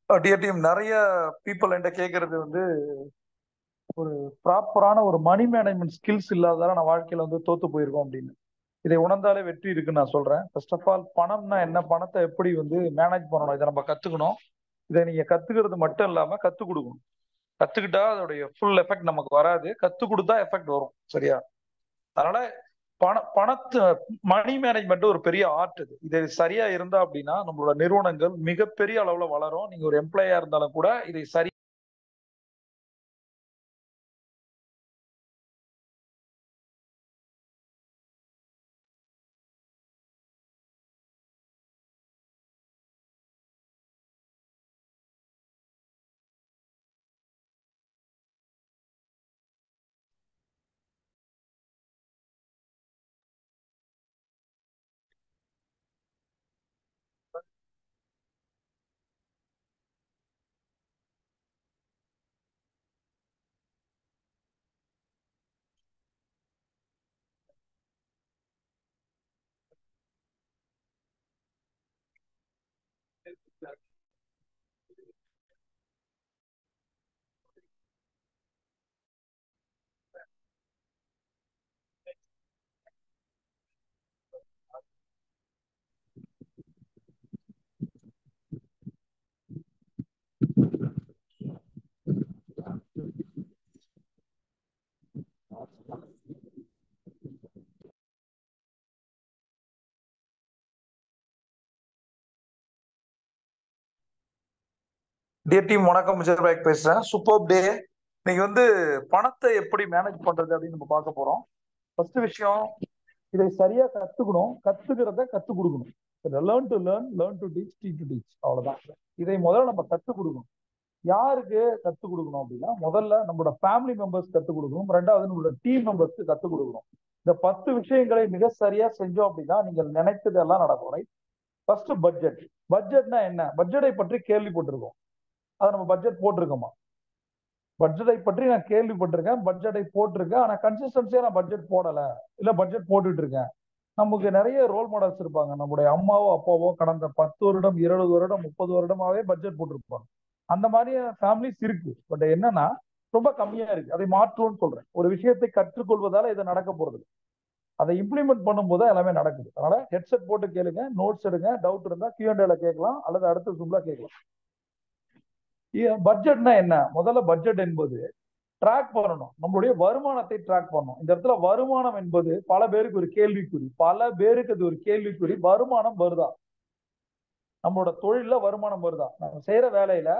Dear team, நிறைய people என்கிட்ட கேட்கறது வந்து ஒரு ப்ராப்பரான ஒரு மணி மேனேஜ்மெண்ட் ஸ்கில்ஸ் இல்லாததால நான் வாழ்க்கையில வந்து தோத்து போயிருக்கோம் அப்படின்னு. இதை உணர்ந்தாலே வெற்றி இருக்குன்னு நான் சொல்றேன். ஃபர்ஸ்ட் ஆஃப் ஆல், பணம்னா என்ன, பணத்தை எப்படி வந்து மேனேஜ் பண்ணணும், இதை நம்ம கத்துக்கணும். இதை நீங்க கத்துக்கிறது மட்டும் இல்லாம கத்துக் கொடுக்கணும். கத்துக்கிட்டா அதோடைய ஃபுல் எஃபெக்ட் நமக்கு வராது, கத்துக் கொடுத்தா எஃபெக்ட் வரும். சரியா? அதனால பணத்தை மணி மேனேஜ்மெண்ட் ஒரு பெரிய ஆர்ட். இது சரியா இருந்தா அப்படின்னா நம்மளோட நிறுவனங்கள் மிகப்பெரிய அளவுல வளரும். நீங்க ஒரு எம்ப்ளாயா இருந்தாலும் கூட இதை சரி. டியர் டீம், வணக்கம். விஜய் பேசுறேன். சூப்பர் டே. இன்னைக்கு வந்து பணத்தை எப்படி மேனேஜ் பண்றது அப்படின்னு நம்ம பார்க்க போறோம். ஃபர்ஸ்ட் விஷயம், இதை சரியா கத்துக்கணும். கத்துக்கிறத கத்துக் கொடுக்கணும். Learn to learn, learn to teach, teach to teach. அவ்வளவுதான். இதை முதல்ல நம்ம கத்துக் கொடுக்கணும். யாருக்கு கத்துக் கொடுக்கணும் அப்படின்னா, முதல்ல நம்மளோட ஃபேமிலி மெம்பர்ஸ் கத்துக் கொடுக்கணும். ரெண்டாவது நம்மளோட டீம் மெம்பர்ஸ்க்கு கத்துக் கொடுக்கணும். இந்த 10 விஷயங்களை மிக சரியா செஞ்சோம் அப்படின்னா நீங்கள் நினைத்தது எல்லாம் நடக்கும். ரைட்? First, budget. பட்ஜெட்னா என்ன? பட்ஜெட்டை பற்றி கேள்விப்பட்டிருக்கோம். அதை நம்ம பட்ஜெட் போட்டிருக்கோமா? பட்ஜெட்டை பற்றி நான் கேள்விப்பட்டிருக்கேன், பட்ஜெட்டை போட்டிருக்கேன். ஆனா கன்சிஸ்டன்சியா நான் பட்ஜெட் போடல, இல்ல பட்ஜெட் போட்டுட்டு இருக்கேன். நமக்கு நிறைய ரோல் மாடல்ஸ் இருப்பாங்க. நம்முடைய அம்மாவோ அப்பாவோ கடந்த 10 வருடம், 20 வருடம், 30 வருடமாவே பட்ஜெட் போட்டிருப்பாங்க. அந்த மாதிரி ஃபேமிலிஸ் இருக்கு. பட் என்னன்னா, ரொம்ப கம்மியா இருக்கு. அதை மாற்றும்னு சொல்றேன். ஒரு விஷயத்தை கற்றுக்கொள்வதால இது நடக்க போறது இல்லை. அதை இம்ப்ளிமெண்ட் பண்ணும்போது எல்லாமே நடக்குது. அதனால ஹெட்செட் போட்டு கேளுங்க, நோட்ஸ் எடுங்க. டவுட் இருந்தா Q&A கேட்கலாம், அல்லது அடுத்த ஜூம்ல கேட்கலாம். பட்ஜெட்னா என்ன? முதல்ல பட்ஜெட் என்பது ட்ராக் பண்ணணும். நம்மளுடைய வருமானத்தை ட்ராக் பண்ணணும். இந்த இடத்துல வருமானம் என்பது பல பேருக்கு ஒரு கேள்விக்குறி. பல பேருக்கு அது ஒரு கேள்விக்குறி. வருமானம் வருதா? நம்மளோட தொழில வருமானம் வருதா? நம்ம செய்யற வேலையில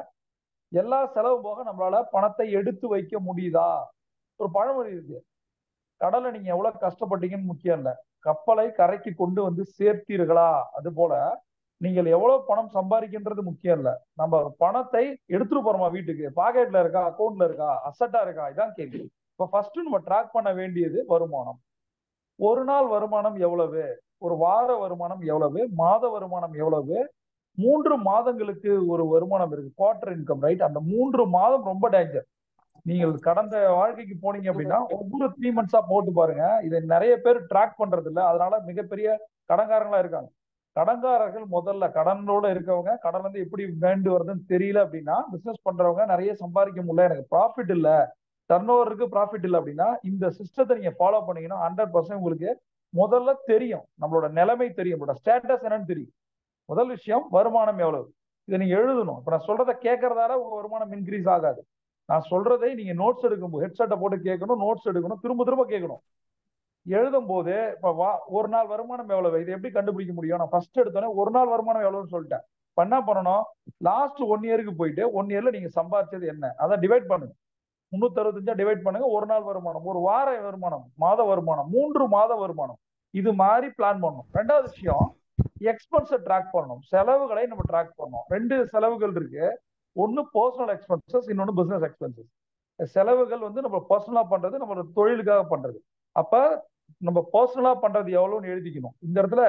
எல்லா செலவு போக நம்மளால பணத்தை எடுத்து வைக்க முடியுதா? ஒரு பழமொழி இருக்கு, கடலை நீங்க எவ்வளவு கஷ்டப்பட்டீங்கன்னு முக்கியம் இல்ல, கப்பலை கரைக்கு கொண்டு வந்து சேர்த்தீர்களா? அது போல நீங்கள் எவ்வளவு பணம் சம்பாதிக்கின்றது முக்கியம் இல்ல, நம்ம பணத்தை எடுத்துட்டு போறோமா வீட்டுக்கு, பாக்கெட்ல இருக்கா, அக்கௌண்ட்ல இருக்கா, அசட்டா இருக்கா, இதான் கேள்வி. இப்ப ஃபர்ஸ்ட் நம்ம ட்ராக் பண்ண வேண்டியது வருமானம். ஒரு நாள் வருமானம் எவ்வளவு, ஒரு வார வருமானம் எவ்வளவு, மாத வருமானம் எவ்வளவு, 3 மாதங்களுக்கு ஒரு வருமானம் இருக்கு, குவார்டர் இன்கம். ரைட்? அந்த 3 மாதம் ரொம்ப டேஞ்சர். நீங்கள் கடந்த வாழ்க்கைக்கு போனீங்க அப்படின்னா ஒவ்வொரு 3 மந்த்ஸா போட்டு பாருங்க. இதை நிறைய பேர் ட்ராக் பண்றது இல்ல, அதனால மிகப்பெரிய கடன்காரங்களா இருக்காங்க. கடன்காரர்கள் முதல்ல கடனோட இருக்கவங்க, கடன்ல இருந்து எப்படி வேண்டு வருதுன்னு தெரியல அப்படின்னா, பிசினஸ் பண்றவங்க நிறைய சம்பாதிக்க முடியல, எனக்கு ப்ராஃபிட் இல்ல, டர்ன் ஓவருக்கு ப்ராஃபிட் இல்லை அப்படின்னா, இந்த சிஸ்டத்தை நீங்க ஃபாலோ பண்ணீங்கன்னா 100% உங்களுக்கு முதல்ல தெரியும், நம்மளோட நிலைமை தெரியும், நம்மளோட ஸ்டேட்டஸ் என்னன்னு தெரியும். முதல் விஷயம், வருமானம் எவ்வளவு, இதை நீங்க எழுதணும். இப்ப நான் சொல்றதை கேட்கறதால உங்க வருமானம் இன்க்ரீஸ் ஆகாது. நான் சொல்றதை நீங்க நோட்ஸ் எடுக்கும், ஹெட்செட்டை போட்டு கேட்கணும், நோட்ஸ் எடுக்கணும், திரும்ப திரும்ப கேட்கணும். எழுதும் போது இப்ப ஒரு நாள் வருமானம் எவ்வளவு, இது எப்படி கண்டுபிடிக்க முடியும்? நான் ஃபர்ஸ்ட் எடுத்தோன்னே ஒரு நாள் வருமானம் எவ்வளவுன்னு சொல்லிட்டேன். இப்ப என்ன பண்ணணும், லாஸ்ட் 1 இயருக்கு போயிட்டு 1 இயர்ல நீங்க சம்பாதிச்சது என்ன அதை டிவைட் பண்ணுங்க. 365 டிவைட் பண்ணுங்க. ஒரு நாள் வருமானம், ஒரு வார வருமானம், மாத வருமானம், 3 மாத வருமானம், இது மாதிரி பிளான் பண்ணணும். ரெண்டாவது விஷயம், எக்ஸ்பென்ஸை ட்ராக் பண்ணணும். செலவுகளை நம்ம ட்ராக் பண்ணணும். 2 செலவுகள் இருக்கு. ஒன்னு பர்சனல் எக்ஸ்பென்சஸ், இன்னொன்னு பிசினஸ் எக்ஸ்பென்சஸ். செலவுகள் வந்து நம்ம பர்சனலா பண்றது, நம்மளோட தொழிலுக்காக பண்றது. அப்ப நம்ம பர்சனலா பண்றது எவ்வளவுன்னு எழுதிக்கணும். இந்த இடத்துல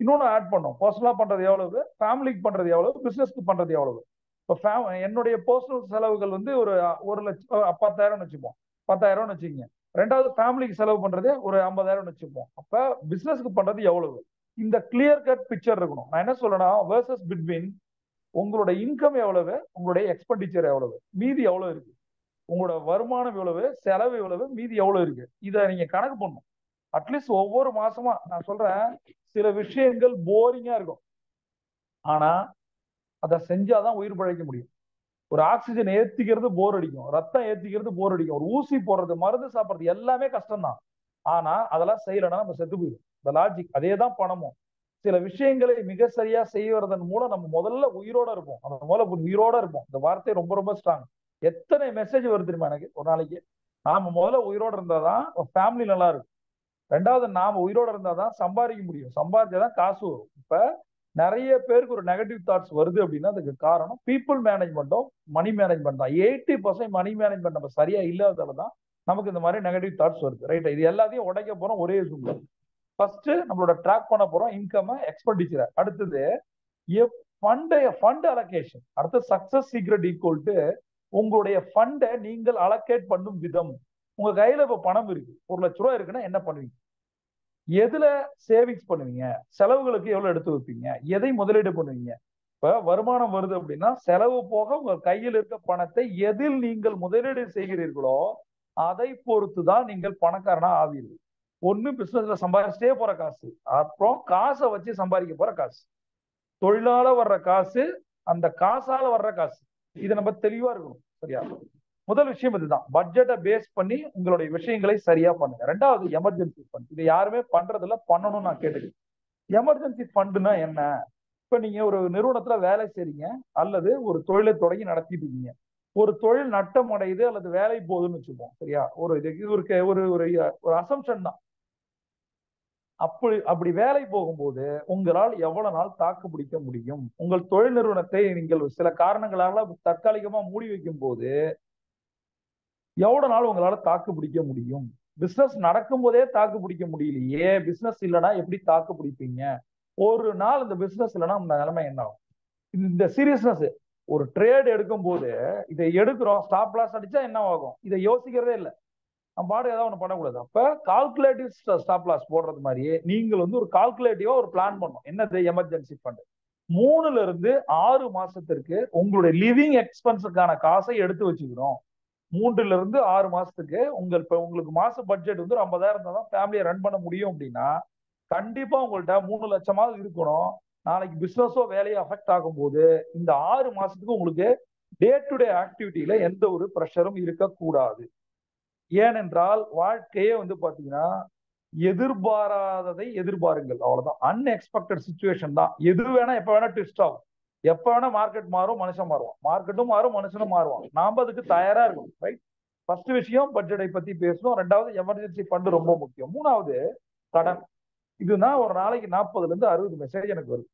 இன்னொன்னு ஆட் பண்ணோம், பர்சனலா பண்றது எவ்வளவு, ஃபேமிலிக்கு பண்றது எவ்வளவு, பிசினஸ்க்கு பண்றது எவ்வளவு. இப்ப என்னுடைய பர்சனல் செலவுகள் வந்து ஒரு 1 லட்சம், 10,000 வச்சுப்போம், 10,000 வச்சுக்கோங்க. ரெண்டாவது ஃபேமிலிக்கு செலவு பண்றது ஒரு 50,000 வச்சுப்போம். அப்ப பிசினஸ்க்கு பண்றது எவ்வளவு, இந்த கிளியர் கட் பிக்சர் இருக்கணும். நான் என்ன சொல்றேன்னா, வேர்சஸ் பிட்வீன் உங்களோட இன்கம் எவ்வளவு, உங்களுடைய எக்ஸ்பெண்டிச்சர் எவ்வளவு, மீதி எவ்வளவு இருக்கு, உங்களோட வருமானம் எவ்வளவு, செலவு எவ்வளவு, மீதி எவ்வளவு இருக்கு, இதை நீங்க கணக்கு பண்ணணும். அட்லீஸ்ட் ஒவ்வொரு மாசமா. நான் சொல்றேன், சில விஷயங்கள் போரிங்கா இருக்கும், ஆனா அதை செஞ்சாதான் உயிர் பிழைக்க முடியும். ஒரு ஆக்சிஜன் ஏத்திக்கிறது போர் அடிக்கும், ரத்தம் ஏத்திக்கிறது போர் அடிக்கும், ஒரு ஊசி போடுறது, மருந்து சாப்பிடுறது எல்லாமே கஷ்டம் தான். ஆனா அதெல்லாம் செய்யலைன்னா நம்ம செத்து போயிடும். இந்த லாஜிக் அதே தான் பணமும். சில விஷயங்களை மிக சரியா செய்வதன் மூலம் நம்ம முதல்ல உயிரோட இருப்போம். நம்ம முதல்ல உயிரோட இருப்போம். இந்த வார்த்தை ரொம்ப ரொம்ப ஸ்ட்ராங். எத்தனை மெசேஜ் வருது தெரியுமா எனக்கு ஒரு நாளைக்கு? நாம முதல்ல உயிரோட இருந்தாதான் ஃபேமிலி நல்லா இருக்கும். ரெண்டாவது, நாம உயிரோட இருந்தாதான் சம்பாதிக்க முடியும், சம்பாதிச்சாதான் காசு வரும். இப்ப நிறைய பேருக்கு ஒரு நெகட்டிவ் தாட்ஸ் வருது அப்படின்னா அதுக்கு காரணம் பீப்புள் மேனேஜ்மெண்ட்டும் மணி மேனேஜ்மெண்ட் தான். 80% மணி மேனேஜ்மெண்ட் நம்ம சரியா இல்லாததால தான் நமக்கு இந்த மாதிரி நெகட்டிவ் தாட்ஸ் வருது. ரைட், இது எல்லாத்தையும் உடைக்க போறோம் ஒரே ஜூம்ல. ஃபர்ஸ்ட் நம்மளோட ட்ராக் பண்ண போறோம் இன்கம், எக்ஸ்பெண்டிச்சர். அடுத்தது ஃபண்ட் அலோகேஷன். அடுத்து சக்சஸ் சீக்ரெட் ஈக்குவல் டு உங்களுடைய ஃபண்டை நீங்கள் அலோகேட் பண்ணும் விதம். உங்க கையில இப்ப பணம் இருக்கு, 1,00,000 இருக்குன்னா என்ன பண்ணுவீங்க? எதுல சேவிங்ஸ் பண்ணுவீங்க? செலவுகளுக்கு எவ்வளவு எடுத்து வைப்பீங்க? எதை முதலீடு பண்ணுவீங்க? இப்ப வருமானம் வருது அப்படின்னா செலவு போக உங்க கையில் இருக்க பணத்தை எதில் நீங்கள் முதலீடு செய்கிறீர்களோ அதை பொறுத்துதான் நீங்கள் பணக்காரனா ஆவீர்கள். ஒண்ணு பிசினஸ்ல சம்பாதிச்சிட்டே போற காசு, அப்புறம் காசை வச்சு சம்பாதிக்க போற காசு, தொழிலால வர்ற காசு, அந்த காசால வர்ற காசு. இது நம்ம தெளிவா இருக்கணும். சரியா? முதல் விஷயம் இதுதான். பட்ஜெட்டை பேஸ் பண்ணி உங்களுடைய விஷயங்களை சரியா பண்ணுங்க. ரெண்டாவது, எமர்ஜென்சி ஃபண்ட். இது யாருமே பண்றதில்ல, பண்ணணும்னு நான் கேட்டுக்கிறேன். எமர்ஜென்சி ஃபண்ட்னா என்ன? இப்ப நீங்க ஒரு நிறுவனத்துல வேலை செய்றீங்க, அல்லது ஒரு தொழிலை தொடங்கி நடத்திட்டு இருக்கீங்க. ஒரு தொழில் நட்டம் அடையுது அல்லது வேலை போகுதுன்னு வச்சுப்போம். சரியா? இது ஒரு ஒரு ஒரு அசம்ஷன் தான். அப்படி வேலை போகும்போது உங்களால் எவ்வளவு நாள் தாக்கு பிடிக்க முடியும்? உங்கள் தொழில் நிறுவனத்தை நீங்கள் சில காரணங்களால தற்காலிகமா மூடி வைக்கும் போது எவ்வளவு நாள் உங்களால தாக்கு பிடிக்க முடியும்? பிசினஸ் நடக்கும் போதே தாக்கு பிடிக்க முடியலையே, பிசினஸ் இல்லைன்னா எப்படி தாக்கு பிடிப்பீங்க? ஒரு நாள் இந்த பிசினஸ் இல்லைன்னா நம்ம நிலைமை என்ன ஆகும்? இந்த சீரியஸ்னஸ். ஒரு ட்ரேட் எடுக்கும் போது இதை எடுக்கிறோம், ஸ்டாப் லாஸ் அடிச்சா என்ன ஆகும்? இதை யோசிக்கிறதே இல்லை. நம்ம பாடு ஏதாவது ஒண்ணு பண்ணக்கூடாது. அப்ப கால்குலேட்டிவ் ஸ்டாப் லாஸ் போடுறது மாதிரியே நீங்கள் ஒரு கால்குலேட்டிவா ஒரு பிளான் பண்ணணும். என்னது? Emergency fund. 3 ல இருந்து 6 மாசத்திற்கு உங்களுடைய லிவிங் எக்ஸ்பென்ஸுக்கான காசை எடுத்து வச்சுக்கிறோம். 3 ல இருந்து 6 மாசத்துக்கு உங்களுக்கு மாச பட்ஜெட் ஒரு 50,000 தான் ஃபேமிலியை ரன் பண்ண முடியும் அப்படின்னா கண்டிப்பா உங்கள்ட்ட 3 லட்சமாவது இருக்கணும். நாளைக்கு பிசினஸோ வேலையோ அஃபெக்ட் ஆகும் போது இந்த 6 மாசத்துக்கு உங்களுக்கு டே டு டே ஆக்டிவிட்டியில எந்த ஒரு ப்ரெஷரும் இருக்கக்கூடாது. ஏனென்றால் வாழ்க்கையே பாத்தீங்கன்னா எதிர்பாராததை எதிர்பாருங்கள், அவ்வளவுதான். அன்எக்ஸ்பெக்டட் சுச்சுவேஷன் தான். எது வேணா எப்ப வேணா ட்விஸ்ட் ஆகும். எப்ப வேணா மார்க்கெட் மாறும், மனுஷன் மாறுவான். மார்க்கெட்டும் மாறும், மனுஷனும் மாறுவான். நாம அதுக்கு தயாரா இருக்கணும். ரைட். ஃபர்ஸ்ட் விஷயம் பட்ஜெட்டை பத்தி பேசணும். ரெண்டாவது, எமர்ஜென்சி ஃபண்ட் ரொம்ப முக்கியம். மூணாவது, கடன். இதுனா ஒரு நாளைக்கு 40 ல இருந்து 60 மெசேஜ் எனக்கு வருது.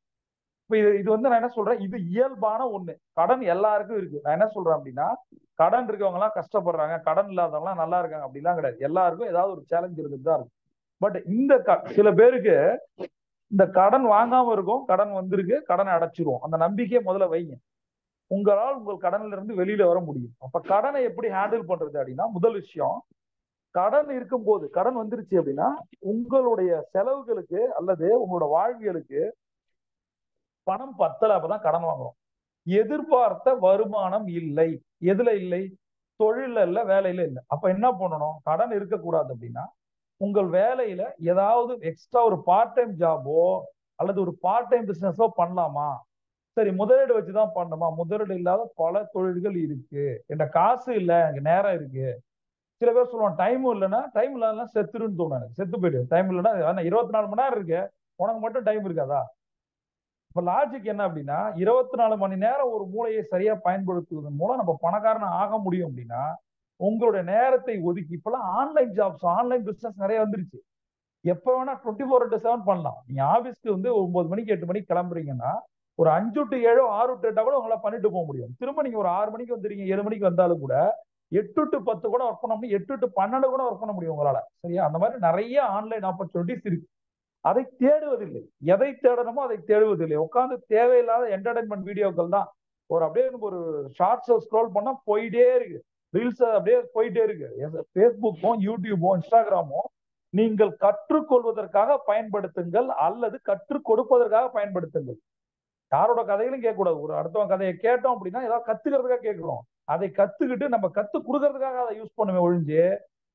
இப்ப இது நான் என்ன சொல்றேன், இது இயல்பான ஒண்ணு. கடன் எல்லாருக்கும் இருக்கு. நான் என்ன சொல்றேன் அப்படின்னா, கடன் இருக்கவங்க எல்லாம் கஷ்டப்படுறாங்க, கடன் இல்லாதவங்க எல்லாம் நல்லா இருக்காங்க அப்படிலாம் கிடையாது. எல்லாருக்கும் ஏதாவது ஒரு சேலஞ்ச் இருந்துட்டு தான் இருக்கும். பட் சில பேருக்கு இந்த கடன் வாங்காம இருக்கும், கடன் வந்திருக்கு, கடனை அடைச்சிருவோம். அந்த நம்பிக்கையை முதல்ல வைங்க. உங்களால் உங்கள் கடன்ல இருந்து வெளியில வர முடியும். அப்ப கடனை எப்படி ஹேண்டில் பண்றது அப்படின்னா, முதல் விஷயம், கடன் இருக்கும்போது, கடன் வந்துருச்சு அப்படின்னா உங்களுடைய செலவுகளுக்கு அல்லது உங்களோட வாழ்வியலுக்கு பணம் பத்தல, அப்பதான் கடன் வாங்குறோம். எதிர்பார்த்த வருமானம் இல்லை. எதுல இல்லை? தொழில இல்ல, வேலையில இல்ல. அப்ப என்ன பண்ணணும்? கடன் இருக்கக்கூடாது அப்படின்னா உங்கள் வேலையில ஏதாவது எக்ஸ்ட்ரா ஒரு பார்ட் டைம் ஜாபோ அல்லது ஒரு பார்ட் டைம் பிசினஸோ பண்ணலாமா? சரி, முதலீடு வச்சுதான் பண்ணணுமா? முதலீடு இல்லாத பல தொழில்கள் இருக்கு. என்ற காசு இல்ல, எனக்கு நேரம் இருக்கு. சில பேர் சொல்லுவாங்க டைமும் இல்லைன்னா, டைம் இல்லாத செத்துருன்னு தோணும். எனக்கு செத்து போயிடு. டைம் இல்லைன்னா 24 மணி நேரம் இருக்கு, உனக்கு மட்டும் டைம் இருக்காதா? இப்ப லாஜிக் என்ன அப்படின்னா, 24 மணி நேரம் ஒரு மூளையை சரியா பயன்படுத்துவதன் மூலம் நம்ம பணக்காரன் ஆக முடியும் அப்படின்னா உங்களுடைய நேரத்தை ஒதுக்கி, இப்பெல்லாம் ஆன்லைன் ஜாப்ஸ், ஆன்லைன் பிசினஸ் நிறைய வந்துருச்சு. எப்ப வேணா 24/7 பண்ணலாம். நீங்க ஆபீஸ்க்கு 9 மணிக்கு 8 மணிக்கு கிளம்புறீங்கன்னா ஒரு 5 to 7, 6 to 8 கூட உங்களால பண்ணிட்டு போக முடியும். திரும்ப நீங்க ஒரு 6 மணிக்கு வந்துருங்க, 7 மணிக்கு வந்தாலும் கூட 8 to 10 கூட ஒர்க் பண்ண முடியும், 8 to 12 கூட ஒர்க் பண்ண முடியும் உங்களால. சரியா? அந்த மாதிரி நிறைய ஆன்லைன் ஆப்பர்ச்சுனிட்டிஸ் இருக்கு. அதை தேடுவதில்லை. எதை தேடணுமோ அதை தேடுவதில்லை. உட்காந்து தேவையில்லாத என்டர்டைன்மெண்ட் வீடியோக்கள் தான். அப்படியே ஒரு ஷார்ட்ஸ் ஸ்க்ரோல் பண்ணா போயிட்டே இருக்கு. ரீல்ஸ் அப்படியே போயிட்டே இருக்கு. பேஸ்புக்கும் யூடியூபும் இன்ஸ்டாகிராமும் நீங்கள் கற்றுக்கொள்வதற்காக பயன்படுத்துங்கள் அல்லது கற்றுக் கொடுப்பதற்காக பயன்படுத்துங்கள். யாரோட கதைகளும் கேட்கக்கூடாது. ஒரு அடுத்தவங்க கதையை கேட்டோம் அப்படின்னா ஏதாவது கத்துக்கிறதுக்காக கேட்கிறோம். அதை கத்துக்கிட்டு நம்ம கத்து கொடுக்கறதுக்காக அதை யூஸ் பண்ணுமே ஒழிஞ்சு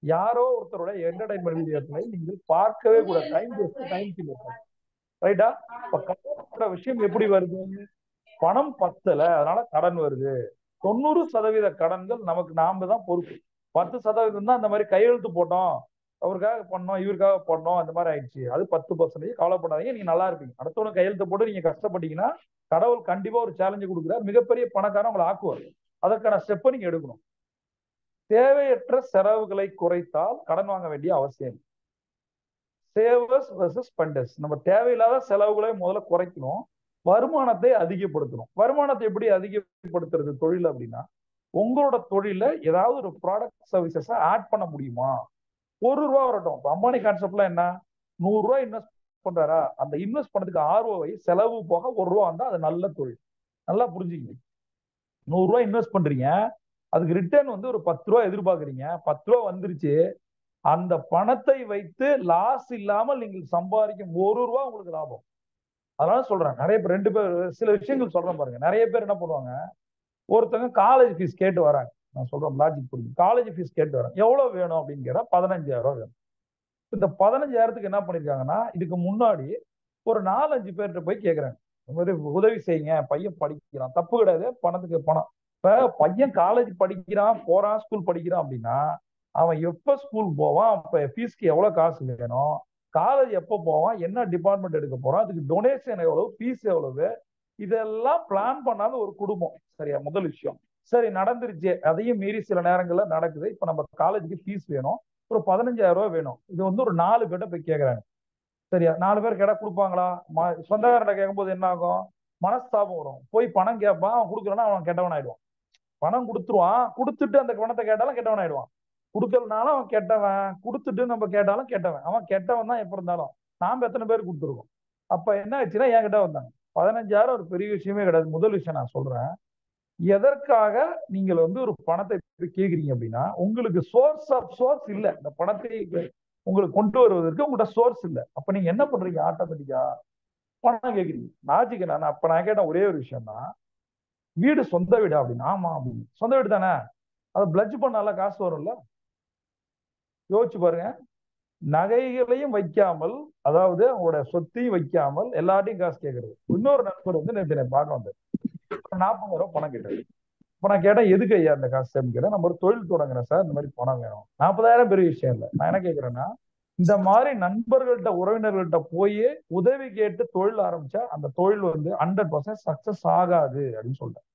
யாரோ ஒருத்தரோட என்டர்டைன்மெண்ட் வீடியோக்களை நீங்கள் பார்க்கவே கூடாது. Time waste, time killer. ரைட்டா? இப்ப கடன் விஷயம் எப்படி வருது? பணம் பத்தல, அதனால கடன் வருது. 90% கடன்கள் நமக்கு நாம தான் பொறுப்பு. 10% தான் இந்த மாதிரி கையெழுத்து போட்டோம், அவருக்காக பண்ணோம், இவருக்காக பண்ணோம், அந்த மாதிரி ஆயிடுச்சு. அது 10%. கவலைப்படாதீங்க, நீங்க நல்லா இருப்பீங்க. அடுத்தவங்க கையெழுத்து போட்டு நீங்க கஷ்டப்பட்டீங்கன்னா கடவுள் கண்டிப்பா ஒரு சேலஞ்சு கொடுக்குறாரு. மிகப்பெரிய பணக்காரன் உங்களை ஆக்குவார். அதற்கான ஸ்டெப்பை நீங்க எடுக்கணும். தேவையற்ற செலவுகளை குறைத்தால் கடன் வாங்க வேண்டிய அவசியம். Savers versus spenders. நம்ம தேவையில்லாத செலவுகளை முதல்ல குறைக்கணும், வருமானத்தை அதிகப்படுத்தணும். வருமானத்தை எப்படி அதிகப்படுத்துறது தொழில் அப்படின்னா, உங்களோட தொழில ஏதாவது ஒரு ப்ராடக்ட் சர்வீசஸ் ஆட் பண்ண முடியுமா? ₹1 வரட்டும். அம்பானி கான்செப்ட்ல என்ன, ₹100 இன்வெஸ்ட் பண்றாரா, அந்த இன்வெஸ்ட் பண்ணதுக்கு ROI செலவு போக ₹1 வந்தா அது நல்ல தொழில். நல்லா புரிஞ்சுக்கங்க. ₹100 இன்வெஸ்ட் பண்றீங்க, அதுக்கு ரிட்டர்ன் வந்து ஒரு ₹10 எதிர்பார்க்கறீங்க. ₹10 வந்துருச்சு. அந்த பணத்தை வைத்து லாஸ் இல்லாமல் நீங்கள் சம்பாதிக்கும் ₹1 உங்களுக்கு லாபம். அதனால சொல்றேன், நிறைய பேர் 2 பேர் சில விஷயங்கள் சொல்றேன் பாருங்க. நிறைய பேர் என்ன பண்ணுவாங்க, ஒருத்தங்க காலேஜ் ஃபீஸ் கேட்டு வராங்க. நான் சொல்றேன் லாஜிக் புரியுது. காலேஜ் ஃபீஸ் கேட்டு வராங்க. எவ்வளவு வேணும் அப்படின்னு கேட்டா ₹15,000 வேணும். இந்த 15,000க்கு என்ன பண்ணிருக்காங்கன்னா, இதுக்கு முன்னாடி ஒரு 4-5 பேர்கிட்ட போய் கேட்கறாங்க, இந்த மாதிரி உதவி செய்யுங்க, பையன் படிக்கிறான். தப்பு கிடையாது, பணத்துக்கு பணம். இப்ப பையன் காலேஜ் படிக்கிறான், போறான், ஸ்கூல் படிக்கிறான் அப்படின்னா அவன் எப்ப ஸ்கூல் போவான், அப்ப ஃபீஸ்க்கு எவ்வளவு காசு வேணும், காலேஜ் எப்ப போவான், என்ன டிபார்ட்மெண்ட் எடுக்க போறான், அதுக்கு டொனேஷன் எவ்வளவு, ஃபீஸ் எவ்வளவு, இதெல்லாம் பிளான் பண்ணாத ஒரு குடும்பம். சரியா? முதல் விஷயம். சரி, நடந்துருச்சு. அதையும் மீறி சில நேரங்கள்ல நடக்குது. இப்ப நம்ம காலேஜுக்கு ஃபீஸ் வேணும், ஒரு ₹15,000 வேணும். இது வந்து ஒரு 4 பேர்ட்ட போய் கேட்கறாங்க. சரியா? 4 பேர் கேட்டா கொடுப்பாங்களா? சொந்தக்காரன் கேட்கும்போது என்ன ஆகும், மனஸ்தாபம் வரும். போய் பணம் கேட்பான், அவன் கொடுக்கலன்னா அவன் கெட்டவன் ஆயிடுவான். பணம் கொடுத்துருவான், கொடுத்துட்டு அந்த பணத்தை கேட்டாலும் கெட்டவன் ஆயிடுவான். கொடுக்கலனாலும் அவன் கெட்டவன், கொடுத்துட்டு நம்ம கேட்டாலும் கெட்டவன். அவன் கெட்டவன் தான் எப்ப இருந்தாலும். நாம எத்தனை பேர் கொடுத்துருக்கோம்? அப்ப என்ன ஆச்சுன்னா என்கிட்ட வந்தாங்க. 15,000 ஒரு பெரிய விஷயமே கிடையாது. முதல் விஷயம் நான் சொல்றேன், எதற்காக நீங்கள் வந்து ஒரு பணத்தை கேட்குறீங்க அப்படின்னா, உங்களுக்கு சோர்ஸ் இல்ல. இந்த பணத்தை உங்களுக்கு கொண்டு வருவதற்கு உங்கள்கிட்ட சோர்ஸ் இல்ல. அப்ப நீங்க என்ன பண்றீங்க, ஆட்டோமேட்டிக்கா பணம் கேட்குறீங்க. லாஜிக் நான் அப்ப நான் கேட்ட ஒரே ஒரு விஷயம் தான், வீடு சொந்த வீடா அப்படின்னு. ஆமா அப்படின்னு. சொந்த வீடு தானே, அதை பிளட்ஜ் பண்ணால காசு வரும்ல. யோசிச்சு பாருங்க. நகைகளையும் வைக்காமல், அதாவது அவங்களோட சொத்தையும் வைக்காமல் எல்லாத்தையும் காசு கேட்கறது. இன்னொரு நண்பர் வந்து நேற்று பார்க்க வந்தார், ₹40,000 பணம் கேட்டாரு. இப்ப நான் கேட்டேன், எதுக்கு ஐயா இந்த காசு கேட்டேன். நம்ம ஒரு தொழில் தொடங்குறேன் சார், இந்த மாதிரி பணம் வேணும். 40,000 பெரிய விஷயம் இல்லை. நான் என்ன கேட்கிறேன்னா, இந்த மாதிரி நண்பர்கள்ட்ட உறவினர்கள்ட்ட போய் உதவி கேட்டு தொழில் ஆரம்பிச்சா அந்த தொழில் வந்து 100% சக்சஸ் ஆகாது அப்படின்னு சொல்றேன்.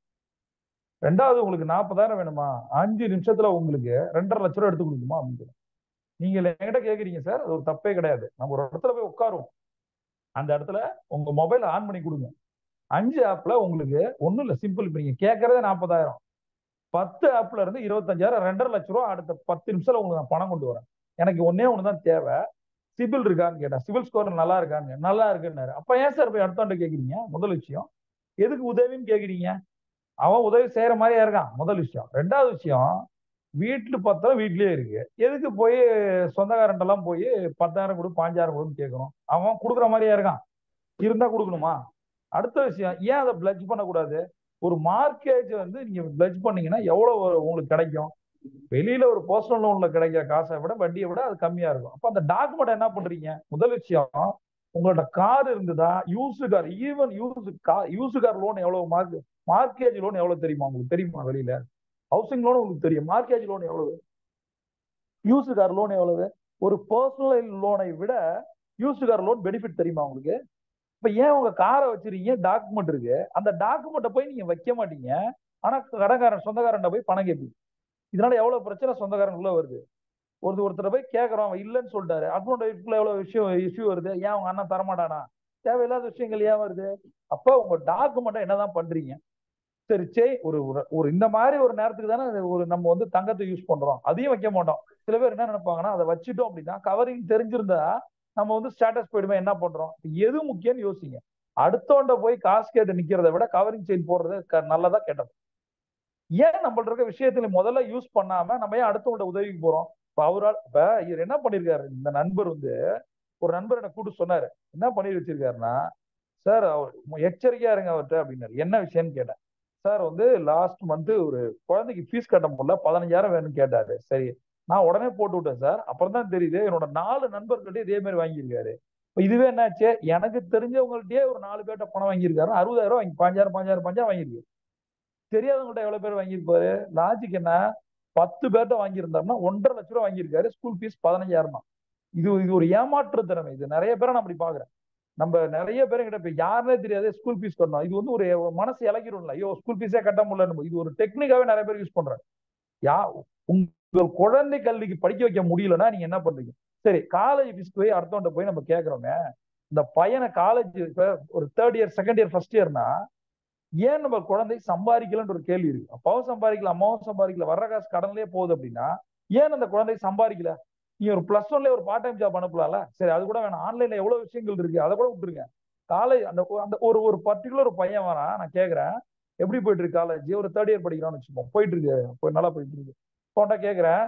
ரெண்டாவது, உங்களுக்கு 40,000 வேணுமா, 5 நிமிஷத்துல உங்களுக்கு 2,50,000 எடுத்து கொடுக்குமா அப்படின்னு. நீங்க என்கிட்ட கேக்குறீங்க சார், அது ஒரு தப்பே கிடையாது. நம்ம ஒரு இடத்துல போய் உட்காருவோம், அந்த இடத்துல உங்க மொபைல் ஆன் பண்ணி கொடுங்க. 5 ஆப்ல உங்களுக்கு ஒண்ணும் இல்ல, சிம்பிள். இப்ப நீங்க கேட்கறதே 40,000, 10 ஆப்ல இருந்து 25,000, 2,50,000 அடுத்த 10 நிமிஷத்துல உங்களுக்கு நான் பணம் கொண்டு வரேன். எனக்கு ஒன்னே ஒண்ணுதான் தேவை, சிபில் இருக்கான்னு கேட்டேன். சிவில் ஸ்கோர் நல்லா இருக்கான்னு. நல்லா இருக்குன்னாரு. அப்ப ஏன் சார் போய் அடுத்தாண்ட கேக்குறீங்க? முதல் விஷயம், எதுக்கு உதவின்னு கேக்குறீங்க? அவன் உதவி செய்யற மாதிரியா இருக்கான், முதல் விஷயம். ரெண்டாவது விஷயம், வீட்டுல பார்த்தா வீட்லயே இருக்கு, எதுக்கு போய் சொந்தக்காரன் எல்லாம் போய் 10,000 கொடு 15,000 கொடுன்னு கேட்கணும்? அவன் கொடுக்குற மாதிரியா இருக்கான், இருந்தா கொடுக்கணுமா? அடுத்த விஷயம், ஏன் அதை பிளட்ஜ் பண்ணக்கூடாது? ஒரு மார்க்கேஜ் வந்து நீங்க பிளட்ஜ் பண்ணீங்கன்னா எவ்வளவு உங்களுக்கு கிடைக்கும்? வெளியில ஒரு பர்சனல் லோன்ல கிடைக்கிற காசை விட வட்டியை விட அது கம்மியா இருக்கும். அப்ப அந்த டாக்குமெண்ட் என்ன பண்றீங்க? முதல் விஷயம், உங்களோட கார் இருந்ததா, used car, even used car loan எவ்வளவு, மார்க்கேஜ் லோன் எவ்வளவு தெரியுமா உங்களுக்கு? தெரியுமா? வெளியில ஹவுசிங் லோன் உங்களுக்கு தெரியும், மார்க்கேஜ் லோன் எவ்வளவு, யூஸ்டு கார் லோன் எவ்வளவு? ஒரு பர்சனல் லோனை விட யூஸ்டு கார் லோன் பெனிஃபிட் தெரியுமா உங்களுக்கு? இப்ப ஏன் உங்க காரை வச்சிருக்கீங்க, டாக்குமெண்ட் இருக்கு, அந்த டாக்குமெண்ட்டை போய் நீங்க வைக்க மாட்டீங்க, ஆனா கடன்காரன் சொந்தக்காரன் போய் பணம் கேட்பீங்க. இதனால எவ்வளவு பிரச்சனை சொந்தக்காரங்களுக்குள்ள வருது. ஒருத்தர் போய் கேட்கறோம், அவன் இல்லைன்னு சொல்லிட்டாரு, ஹஸ்பண்ட் ஒய்ஃப்குள்ள எவ்வளவு இஷ்யூ வருது. ஏன் அவங்க அண்ணன் தரமாட்டானா? தேவையில்லாத விஷயங்கள் ஏன் வருது? அப்ப உங்க டாக்குமெண்ட்டை என்னதான் பண்றீங்க? சரி, ஒரு ஒரு இந்த மாதிரி ஒரு நேரத்துக்கு தானே ஒரு நம்ம வந்து தங்கத்தை யூஸ் பண்றோம், அதையும் வைக்க மாட்டோம். சில பேர் என்ன நினைப்பாங்கன்னா, அதை வச்சுட்டோம் அப்படின்னா கவரிங் தெரிஞ்சிருந்தா நம்ம வந்து ஸ்டேட்டஸ் போயிடுமே, என்ன பண்றோம்? எது முக்கியம்னு யோசிங்க. அடுத்தவண்ட போய் காசு கேட்டு நிக்கிறதை விட கவரிங் செயின் போடுறது நல்லதா கெட்டது? ஏன் நம்மள்ட்ட இருக்க விஷயத்துல முதல்ல யூஸ் பண்ணாம நம்ம ஏன் அடுத்தவங்க உதவிக்கு போறோம்? இப்ப அவரால் இப்ப இவர் என்ன பண்ணிருக்காரு, இந்த நண்பர் வந்து ஒரு நண்பர் என்ன கூட்டு சொன்னாரு, என்ன பண்ணி வச்சிருக்காருன்னா, சார் அவர் எச்சரிக்கையா இருங்க அவர்கிட்ட அப்படின்னாரு. என்ன விஷயம்னு கேட்டேன். சார் வந்து லாஸ்ட் மந்த் ஒரு குழந்தைக்கு ஃபீஸ் கட்ட முடியல, 15,000 வேணும்னு கேட்டாரு. சரி, நான் உடனே போட்டு விட்டேன் சார். அப்புறம் தான் தெரியுது என்னோட 4 நண்பர்கள்ட்ட இதே மாதிரி வாங்கியிருக்காரு. இப்ப இதுவே என்னாச்சு, எனக்கு தெரிஞ்சவங்கள்ட்டயே ஒரு 4 பேர்ட்ட பணம் வாங்கியிருக்காரு. 60,000 வாங்கி 5,000 5,000 5,000 வாங்கியிருக்கு. தெரியாதவங்கள்ட்ட எவ்வளவு பேர் வாங்கியிருப்பாரு? லாஜிக் என்ன? 10 பேர்ட்ட வாங்கியிருந்தாருன்னா 1,50,000 வாங்கியிருக்காரு. ஸ்கூல் ஃபீஸ் 15,000 தான். இது இது ஒரு ஏமாற்று திறமை. இது நிறைய பேரை நான் அப்படி பாக்குறேன். நம்ம நிறைய பேரும் கிட்ட இப்ப யாருனே தெரியாது ஸ்கூல் ஃபீஸ் கட்டணும். இது வந்து ஒரு மனசு இலகிடும்ல, ஐயோ ஸ்கூல் ஃபீஸே கட்ட முடியல. இது ஒரு டெக்னிக்காவே நிறைய பேர் யூஸ் பண்றாங்க. யா உங்க குழந்தை கல்விக்கு படிக்க வைக்க முடியலன்னா நீங்க என்ன பண்றீங்க? சரி, காலேஜ் ஃபீஸ் போய் அடுத்தவன்ட்ட போய் நம்ம கேட்கறோங்க. இந்த பையனை காலேஜ் இப்ப ஒரு third year, second year, first இயர்னா ஏன் நம்ம குழந்தை சம்பாதிக்கலன்ற ஒரு கேள்வி இருக்கு. அப்பாவும் சம்பாதிக்கல, அம்மாவும் சம்பாதிக்கல, வர்ற காசு கடன்லயே போகுது அப்படின்னா ஏன் அந்த குழந்தை சம்பாதிக்கல? நீ ஒரு பிளஸ் ஒன்ல ஒரு பார்ட் டைம் ஜாப் அனுப்பலாம்ல. சரி, அது கூட வேணாம். ஆன்லைன்ல எவ்வளவு விஷயங்கள் இருக்கு, அதை கூட விட்டுருங்க. காலேஜ் அந்த அந்த ஒரு ஒரு பர்டிகுலர் பையன் வரான், நான் கேக்குறேன் எப்படி போயிட்டு இருக்கு காலேஜ்? ஒரு தேர்ட் இயர் படிக்கிறான்னு வச்சுப்போம், போயிட்டு இருக்கு, நல்லா போயிட்டு இருக்கு. போன்டா கேக்குறேன்,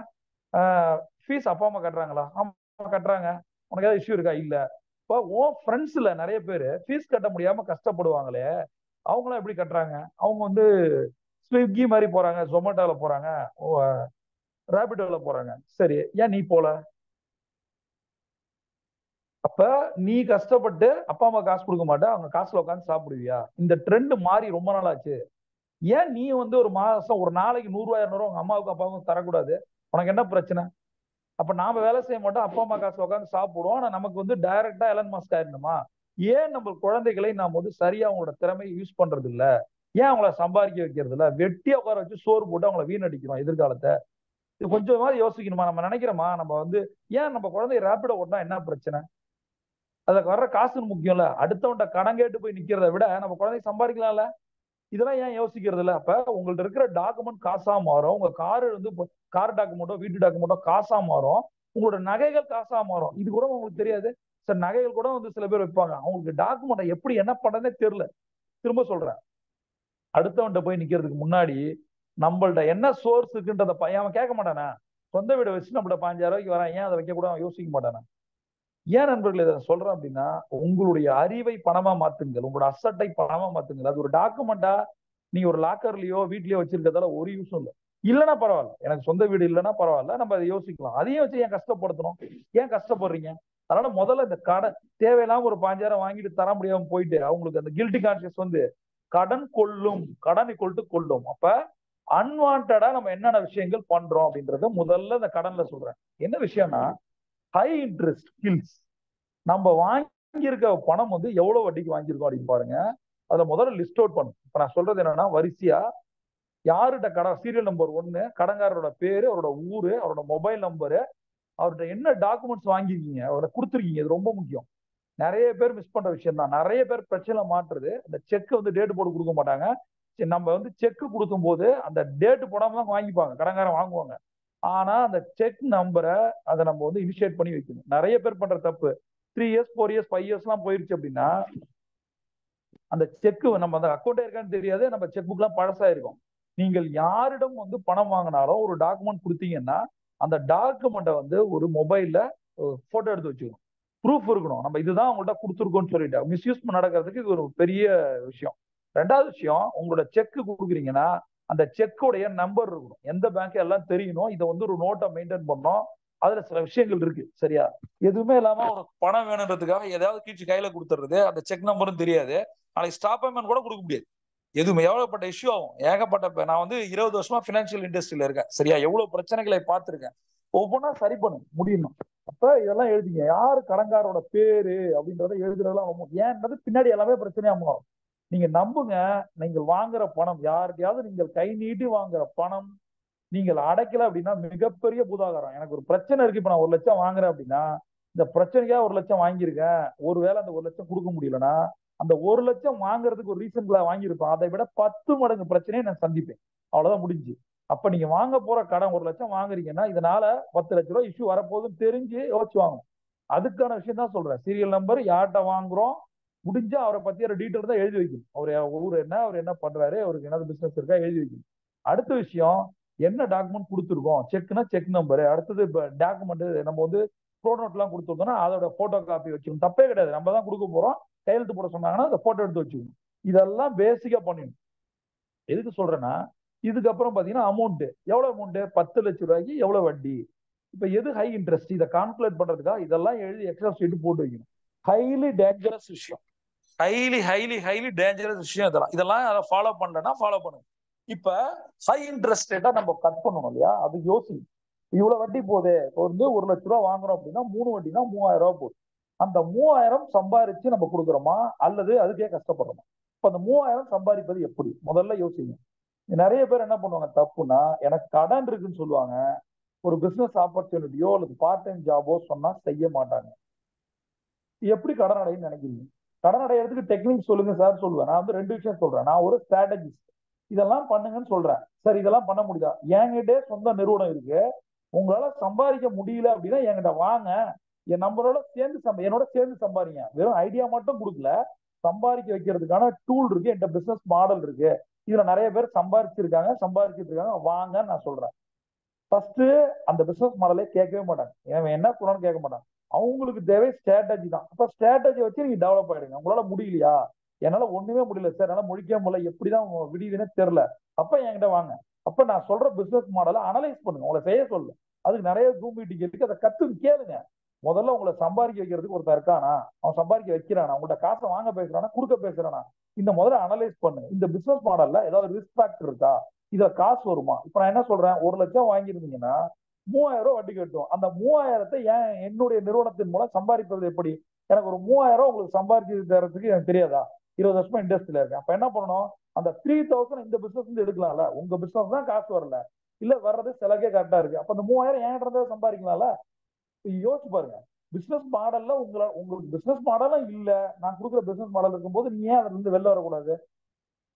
ஃபீஸ் அப்பா அம்மா கட்டுறாங்களா? ஆமா கட்டுறாங்க. உனக்கு ஏதாவது இஷ்யூ இருக்கா? இல்ல. இப்போ உன் ஃப்ரெண்ட்ஸ்ல நிறைய பேர் ஃபீஸ் கட்ட முடியாம கஷ்டப்படுவாங்களே, அவங்களாம் எப்படி கட்டுறாங்க? அவங்க வந்து ஸ்விக்கி மாதிரி போறாங்க, ஜொமேட்டோல போறாங்க, ரேபிடோல போறாங்க. சரி, ஏன் நீ போல? அப்ப நீ கஷ்டப்பட்டு அப்பா அம்மா காசு கொடுக்க மாட்டே, அவங்க காசுல உட்காந்து சாப்பிடுவியா? இந்த ட்ரெண்ட் மாறி ரொம்ப நாள் ஆச்சு. ஏன் நீ வந்து ஒரு மாசம் ஒரு நாளைக்கு 100 ரூபாய் 200 உங்க அம்மாவுக்கு அப்பாவுக்கும் தரக்கூடாது? உனக்கு என்ன பிரச்சனை? அப்ப நாம வேலை செய்ய மாட்டோம், அப்பா அம்மா காசுல உட்காந்து சாப்பிடுவோம். ஆனா நமக்கு வந்து டைரக்டா எலன் மஸ்க் ஆயிடணுமா? ஏன் நம்ம குழந்தைகளை நாம் வந்து சரியா அவங்களோட திறமையை யூஸ் பண்றது இல்ல? ஏன் அவங்கள சம்பாதிக்க வைக்கிறது இல்ல? வெட்டியா உட்கார வச்சு சோறு போட்டு அவங்கள வீணடிக்கிறோம் எதிர்காலத்தை. இது கொஞ்சமாவது யோசிக்கணுமா? நம்ம நினைக்கிறோமா நம்ம வந்து ஏன் நம்ம குழந்தைய ரேபிடோ ஓட்டினா என்ன பிரச்சனை? அதுக்கு வர்ற காசு முக்கியம்ல. அடுத்தவன்ட்ட கடன் கேட்டு போய் நிக்கிறதை விட நம்ம குழந்தை சம்பாதிக்கலாம்ல. இதெல்லாம் ஏன் யோசிக்கிறது இல்ல? அப்ப உங்கள்ட்ட இருக்கிற டாக்குமெண்ட் காசா மாறும். உங்க கார் வந்து கார் டாக்குமெண்டோ வீட்டு டாக்குமெண்டோ காசா மாறும். உங்களோட நகைகள் காசா மாறும். இது கூட உங்களுக்கு தெரியாது. சார், நகைகள் கூட வந்து சில பேர் வைப்பாங்க. அவங்களுக்கு டாக்குமெண்ட் எப்படி என்ன பண்றதுனே தெரியல. திரும்ப சொல்றேன், அடுத்தவன்ட்ட போய் நிக்கிறதுக்கு முன்னாடி நம்மள்ட்ட என்ன சோர்ஸ் இருக்குன்றத பையன் அவன் கேட்க மாட்டானா? சொந்த வீடு வச்சு நம்மள்ட்ட 15,000 ரூபாய்க்கு வரான், ஏன் அதை வைக்க கூட அவன் யோசிக்க மாட்டானா? ஏன் நண்பர்கள் இதை சொல்றேன் அப்படின்னா, உங்களுடைய அறிவை பணமா மாத்துங்கள், உங்களோட அசட்டை பணமா மாத்துங்கள். அது ஒரு டாக்குமெண்டா நீங்க ஒரு லாக்கர்லயோ வீட்லயோ வச்சிருக்கிறதால ஒரு யூஸும் இல்லை. இல்லைன்னா பரவாயில்ல, எனக்கு சொந்த வீடு இல்லைன்னா பரவாயில்ல, நம்ம அதை யோசிக்கலாம். அதையும் வச்சு ஏன் கஷ்டப்படுத்தணும்? ஏன் கஷ்டப்படுறீங்க? அதனால முதல்ல இந்த கடன் தேவையில்லாம ஒரு 15,000 வாங்கிட்டு தர முடியாம போயிட்டு அவங்களுக்கு அந்த கில்ட்டி கான்சியஸ் வந்து கடன் கொள்ளும், கடனை கொண்டு கொள்ளும். அப்ப அன்வான்டா நம்ம என்னென்ன விஷயங்கள் பண்றோம் அப்படின்றத முதல்ல இந்த கடன்ல சொல்றேன். என்ன விஷயம்னா, ஹை இன்ட்ரெஸ்ட் ஸ்கில்ஸ். நம்ம வாங்கியிருக்க பணம் வந்து எவ்வளவு வட்டிக்கு வாங்கியிருக்கோம் அப்படின்னு பாருங்க. அதுல முதல்ல லிஸ்ட் அவுட் பண்ணும். இப்ப நான் சொல்றது என்னன்னா, வரிசையா யாருகிட்ட கடன், சீரியல் நம்பர் 1, கடன்காரரோட பேரு, அவரோட ஊரு, அவரோட மொபைல் நம்பரு, அவர்கிட்ட என்ன டாக்குமெண்ட்ஸ் வாங்கியிருக்கீங்க, அவரை கொடுத்துருக்கீங்க. இது ரொம்ப முக்கியம். நிறைய பேர் மிஸ் பண்ற விஷயம் தான். நிறைய பேர் பிரச்சனை மாற்றுறது, இந்த செக் வந்து டேட் போட்டு கொடுக்க மாட்டாங்க. நம்ம வந்து செக் கொடுக்கும் போது அந்த டேட் போடாம தான் வாங்கிப்பாங்க, கடன்காரன் வாங்குவாங்க. ஆனா அந்த செக் நம்பரை அதை நம்ம வந்து இனிஷியேட் பண்ணி வைக்கணும். நிறைய பேர் பண்ற தப்பு, 3 இயர்ஸ் 4 இயர்ஸ் 5 இயர்ஸ் எல்லாம் போயிருச்சு அப்படின்னா அந்த செக் நம்ம அந்த அக்கௌண்டே இருக்கான்னு தெரியாது, நம்ம செக் புக் எல்லாம் பழசா இருக்கும். நீங்கள் யாரிடம் வந்து பணம் வாங்கினாலும் ஒரு டாக்குமெண்ட் கொடுத்தீங்கன்னா அந்த டாக்குமெண்ட்டை வந்து ஒரு மொபைல்ல போட்டோ எடுத்து வச்சுக்கணும். ப்ரூஃப் இருக்கணும், நம்ம இதுதான் அவங்கள்ட்ட கொடுத்துருக்கோம்னு சொல்லிட்டு. மிஸ்யூஸ் நடக்கிறதுக்கு இது ஒரு பெரிய விஷயம். ரெண்டாவது விஷயம், உங்களோட செக் கொடுக்குறீங்கன்னா அந்த செக்கோடைய நம்பர் இருக்கணும், எந்த பேங்க் எல்லாம் தெரியணும். இதை வந்து ஒரு நோட்டை மெயின்டைன் பண்ணணும். அதுல சில விஷயங்கள் இருக்கு சரியா. எதுவுமே இல்லாம ஒரு பணம் வேணுன்றதுக்காக ஏதாவது கீழ்ச்சி கையில கொடுத்துறது, அந்த செக் நம்பரும் தெரியாது. நாளைக்கு ஸ்டாப் பேமெண்ட் கூட கொடுக்க முடியாது. எதுவுமே எவ்வளவுப்பட்ட இஷ்யூ ஆகும், ஏகப்பட்ட. நான் வந்து 20 வருஷமா பினான்சியல் இண்டஸ்ட்ரியில இருக்கேன் சரியா, எவ்வளவு பிரச்சனைகளை பார்த்திருக்கேன். ஒவ்வொன்றா சரி பண்ண முடியணும். அப்ப இதெல்லாம் எழுதிங்க, யாரு கடன்காரோட பேரு அப்படின்றத எழுதுறதெல்லாம் ரொம்ப ஏன்றது பின்னாடி எல்லாமே பிரச்சனையா மாறும். நீங்க நம்புங்க, நீங்கள் வாங்குற பணம், யாருக்கையாவது நீங்கள் கை நீட்டி வாங்குற பணம் நீங்கள் அடைக்கல அப்படின்னா மிகப்பெரிய பூதாகாரம். எனக்கு ஒரு பிரச்சனை இருக்கு, இப்ப நான் 1 லட்சம் வாங்குறேன் அப்படின்னா இந்த பிரச்சனைக்கா 1 லட்சம் வாங்கியிருக்கேன். ஒருவேளை அந்த 1 லட்சம் கொடுக்க முடியலன்னா அந்த 1 லட்சம் வாங்குறதுக்கு ஒரு ரீசன்களா வாங்கியிருப்பேன், அதை விட 10 மடங்கு பிரச்சனையை நான் சந்திப்பேன். அவ்வளவுதான் முடிஞ்சு. அப்ப நீங்க வாங்க போற கடன் 1 லட்சம் வாங்குறீங்கன்னா இதனால 10 லட்ச ரூபாய் இஷ்யூ வரப்போகுதுன்னு தெரிஞ்சு யோசிச்சு வாங்கணும். அதுக்கான விஷயம் தான் சொல்றேன். சீரியல் நம்பர், யார்கிட்ட வாங்குறோம், முடிஞ்சா அவரை பத்தி ஒரு டீட்டெயில் தான் எழுதி வைக்கணும். அவர் ஊர் என்ன, அவர் என்ன பண்றாரு, அவருக்கு என்ன பிசினஸ் இருக்கா எழுதி வைக்கணும். அடுத்த விஷயம், என்ன டாக்குமெண்ட் கொடுத்துருக்கோம், செக்னா செக் நம்பர். அடுத்தது டாக்குமெண்ட் நம்ம வந்து ப்ரோனோட் எல்லாம் கொடுத்துருக்கோம்னா அதோட போட்டோ காப்பி வச்சுக்கணும். தப்பே கிடையாது, நம்ம தான் கொடுக்க போறோம். கையெழுத்து போட சொன்னாங்கன்னா அதை போட்டோ எடுத்து வச்சுக்கணும். இதெல்லாம் பேசிக்கா பண்ணிடணும். எதுக்கு சொல்றேன்னா, இதுக்கப்புறம் பாத்தீங்கன்னா அமௌண்ட் எவ்வளவு அமௌண்ட், 10 லட்சம் ரூபாய்க்கு எவ்வளவு வட்டி, இப்ப எது ஹை இன்ட்ரெஸ்ட், இதை கால்குலேட் பண்றதுக்கா இதெல்லாம் எழுதி எக்ஸல் ஷீட் போட்டு வைக்கணும். ஹைலி டேஞ்சரஸ் விஷயம், ஹைலி ஹைலி ஹைலி டேஞ்சரஸ் விஷயம். இதெல்லாம் ஃபாலோ பண்ணலன்னா ஃபாலோ பண்ணுங்க. இப்ப ஹை இன்ட்ரெஸ்ட் ரேட்டா நம்ம கட் பண்ணணும் இல்லையா, அது யோசி. இவ்வளவு வட்டி போகுது, இப்போ வந்து 1 லட்ச ரூபா வாங்குறோம் அப்படின்னா 3 வட்டினா 3000 ரூபாய் போகுது. அந்த 3000 சம்பாரிச்சு நம்ம கொடுக்குறோமா அல்லது அதுக்கே கஷ்டப்படுறோமா? இப்ப அந்த 3000 சம்பாதிப்பது எப்படி, முதல்ல யோசிங்க. நிறைய பேர் என்ன பண்ணுவாங்க தப்புனா, எனக்கு கடன் இருக்குன்னு சொல்லுவாங்க, ஒரு பிசினஸ் ஆப்பர்ச்சுனிட்டியோ அல்லது பார்ட் டைம் ஜாபோ சொன்னா செய்ய மாட்டாங்க. எப்படி கடன் அடைன்னு நினைக்கிறீங்க? கடன் அடையிறதுக்கு டெக்னிக் சொல்லுங்க சார் சொல்லுவேன். நான் வந்து 2 விஷயம் சொல்றேன். நான் ஒரு ஸ்ட்ராட்டஜிஸ்ட், இதெல்லாம் பண்ணுங்கன்னு சொல்றேன். சார் இதெல்லாம் பண்ண முடியுதா? என்கிட்ட சொந்த நிறுவனம் இருக்கு, உங்களால சம்பாதிக்க முடியல அப்படின்னா என்கிட்ட வாங்க, நம்மளோட சேர்ந்து என்னோட சேர்ந்து சம்பாதிங்க. வெறும் ஐடியா மட்டும் கொடுக்கல, சம்பாதிக்க வைக்கிறதுக்கான டூல் இருக்கு, என்கிட்ட பிசினஸ் மாடல் இருக்கு. இதுல நிறைய பேர் சம்பாதிச்சிட்டு இருக்காங்க, வாங்கன்னு நான் சொல்றேன். ஃபர்ஸ்ட் அந்த பிசினஸ் மாடலே கேட்கவே மாட்டாங்க. ஏன் என்ன சொல்லணும்னு கேட்க மாட்டாங்க. அவங்களுக்கு தேவை ஸ்ட்ராட்டஜி தான். அப்ப ஸ்ட்ராட்டஜி வச்சு நீங்க டெவலப் ஆயிடுங்க. உங்களால முடியலையா, என்னால ஒண்ணுமே முடியல சார், என்னால முடிக்கவே முடியல, எப்படிதான் விடியுதுன்னு தெரியல, அப்ப என்கிட்ட வாங்க. அப்ப நான் சொல்ற பிசினஸ் மாடலை அனலைஸ் பண்ணுங்க, உங்களை செய்ய சொல்லு. அதுக்கு நிறைய ஜூம் மீட்டிங் இருக்கு, அதை கத்து கேளுங்க. முதல்ல உங்களை சம்பாதிக்க வைக்கிறதுக்கு ஒருத்தர் இருக்கானா, அவன் சம்பாதிக்க வைக்கிறானா, உங்கள்ட்ட காசை வாங்க பேசுறானா கொடுக்க பேசுறானா, இந்த முதல்ல அனலைஸ் பண்ணுங்க. இந்த பிசினஸ் மாடல்ல ஏதாவது ரிஸ்க் ஃபேக்டர் இருக்கா, இதுல காசு வருமா? இப்ப நான் என்ன சொல்றேன், 1 லட்சம் வாங்கியிருந்தீங்கன்னா 3000 ரூபாய் வட்டி கட்டும். அந்த 3000 ஏன் என்னுடைய நிறுவனத்தின் மூலம் சம்பாதிப்பது எப்படி? எனக்கு ஒரு 3000 உங்களுக்கு சம்பாதிச்சு தரத்துக்கு எனக்கு தெரியாதா? 20 வருஷமா இண்டஸ்ட்ரியில இருக்கேன். அப்ப என்ன பண்ணணும், அந்த 3000 இந்த பிசினஸ் வந்து எடுக்கலாம்ல. உங்க பிசினஸ் தான் காசு வரல, இல்ல வர்றது செலவே கரெக்டா இருக்கு, அப்ப அந்த 3000 என்கிட்ட இருந்தா சம்பாதிக்கலாம்ல. யோசிச்சு பாருங்க. பிசினஸ் மாடல்ல உங்களுக்கு பிசினஸ் மாடலும் இல்ல, நான் கொடுக்குற பிசினஸ் மாடல் இருக்கும்போது நீ ஏன் அதுல இருந்து வெளில வரக்கூடாது?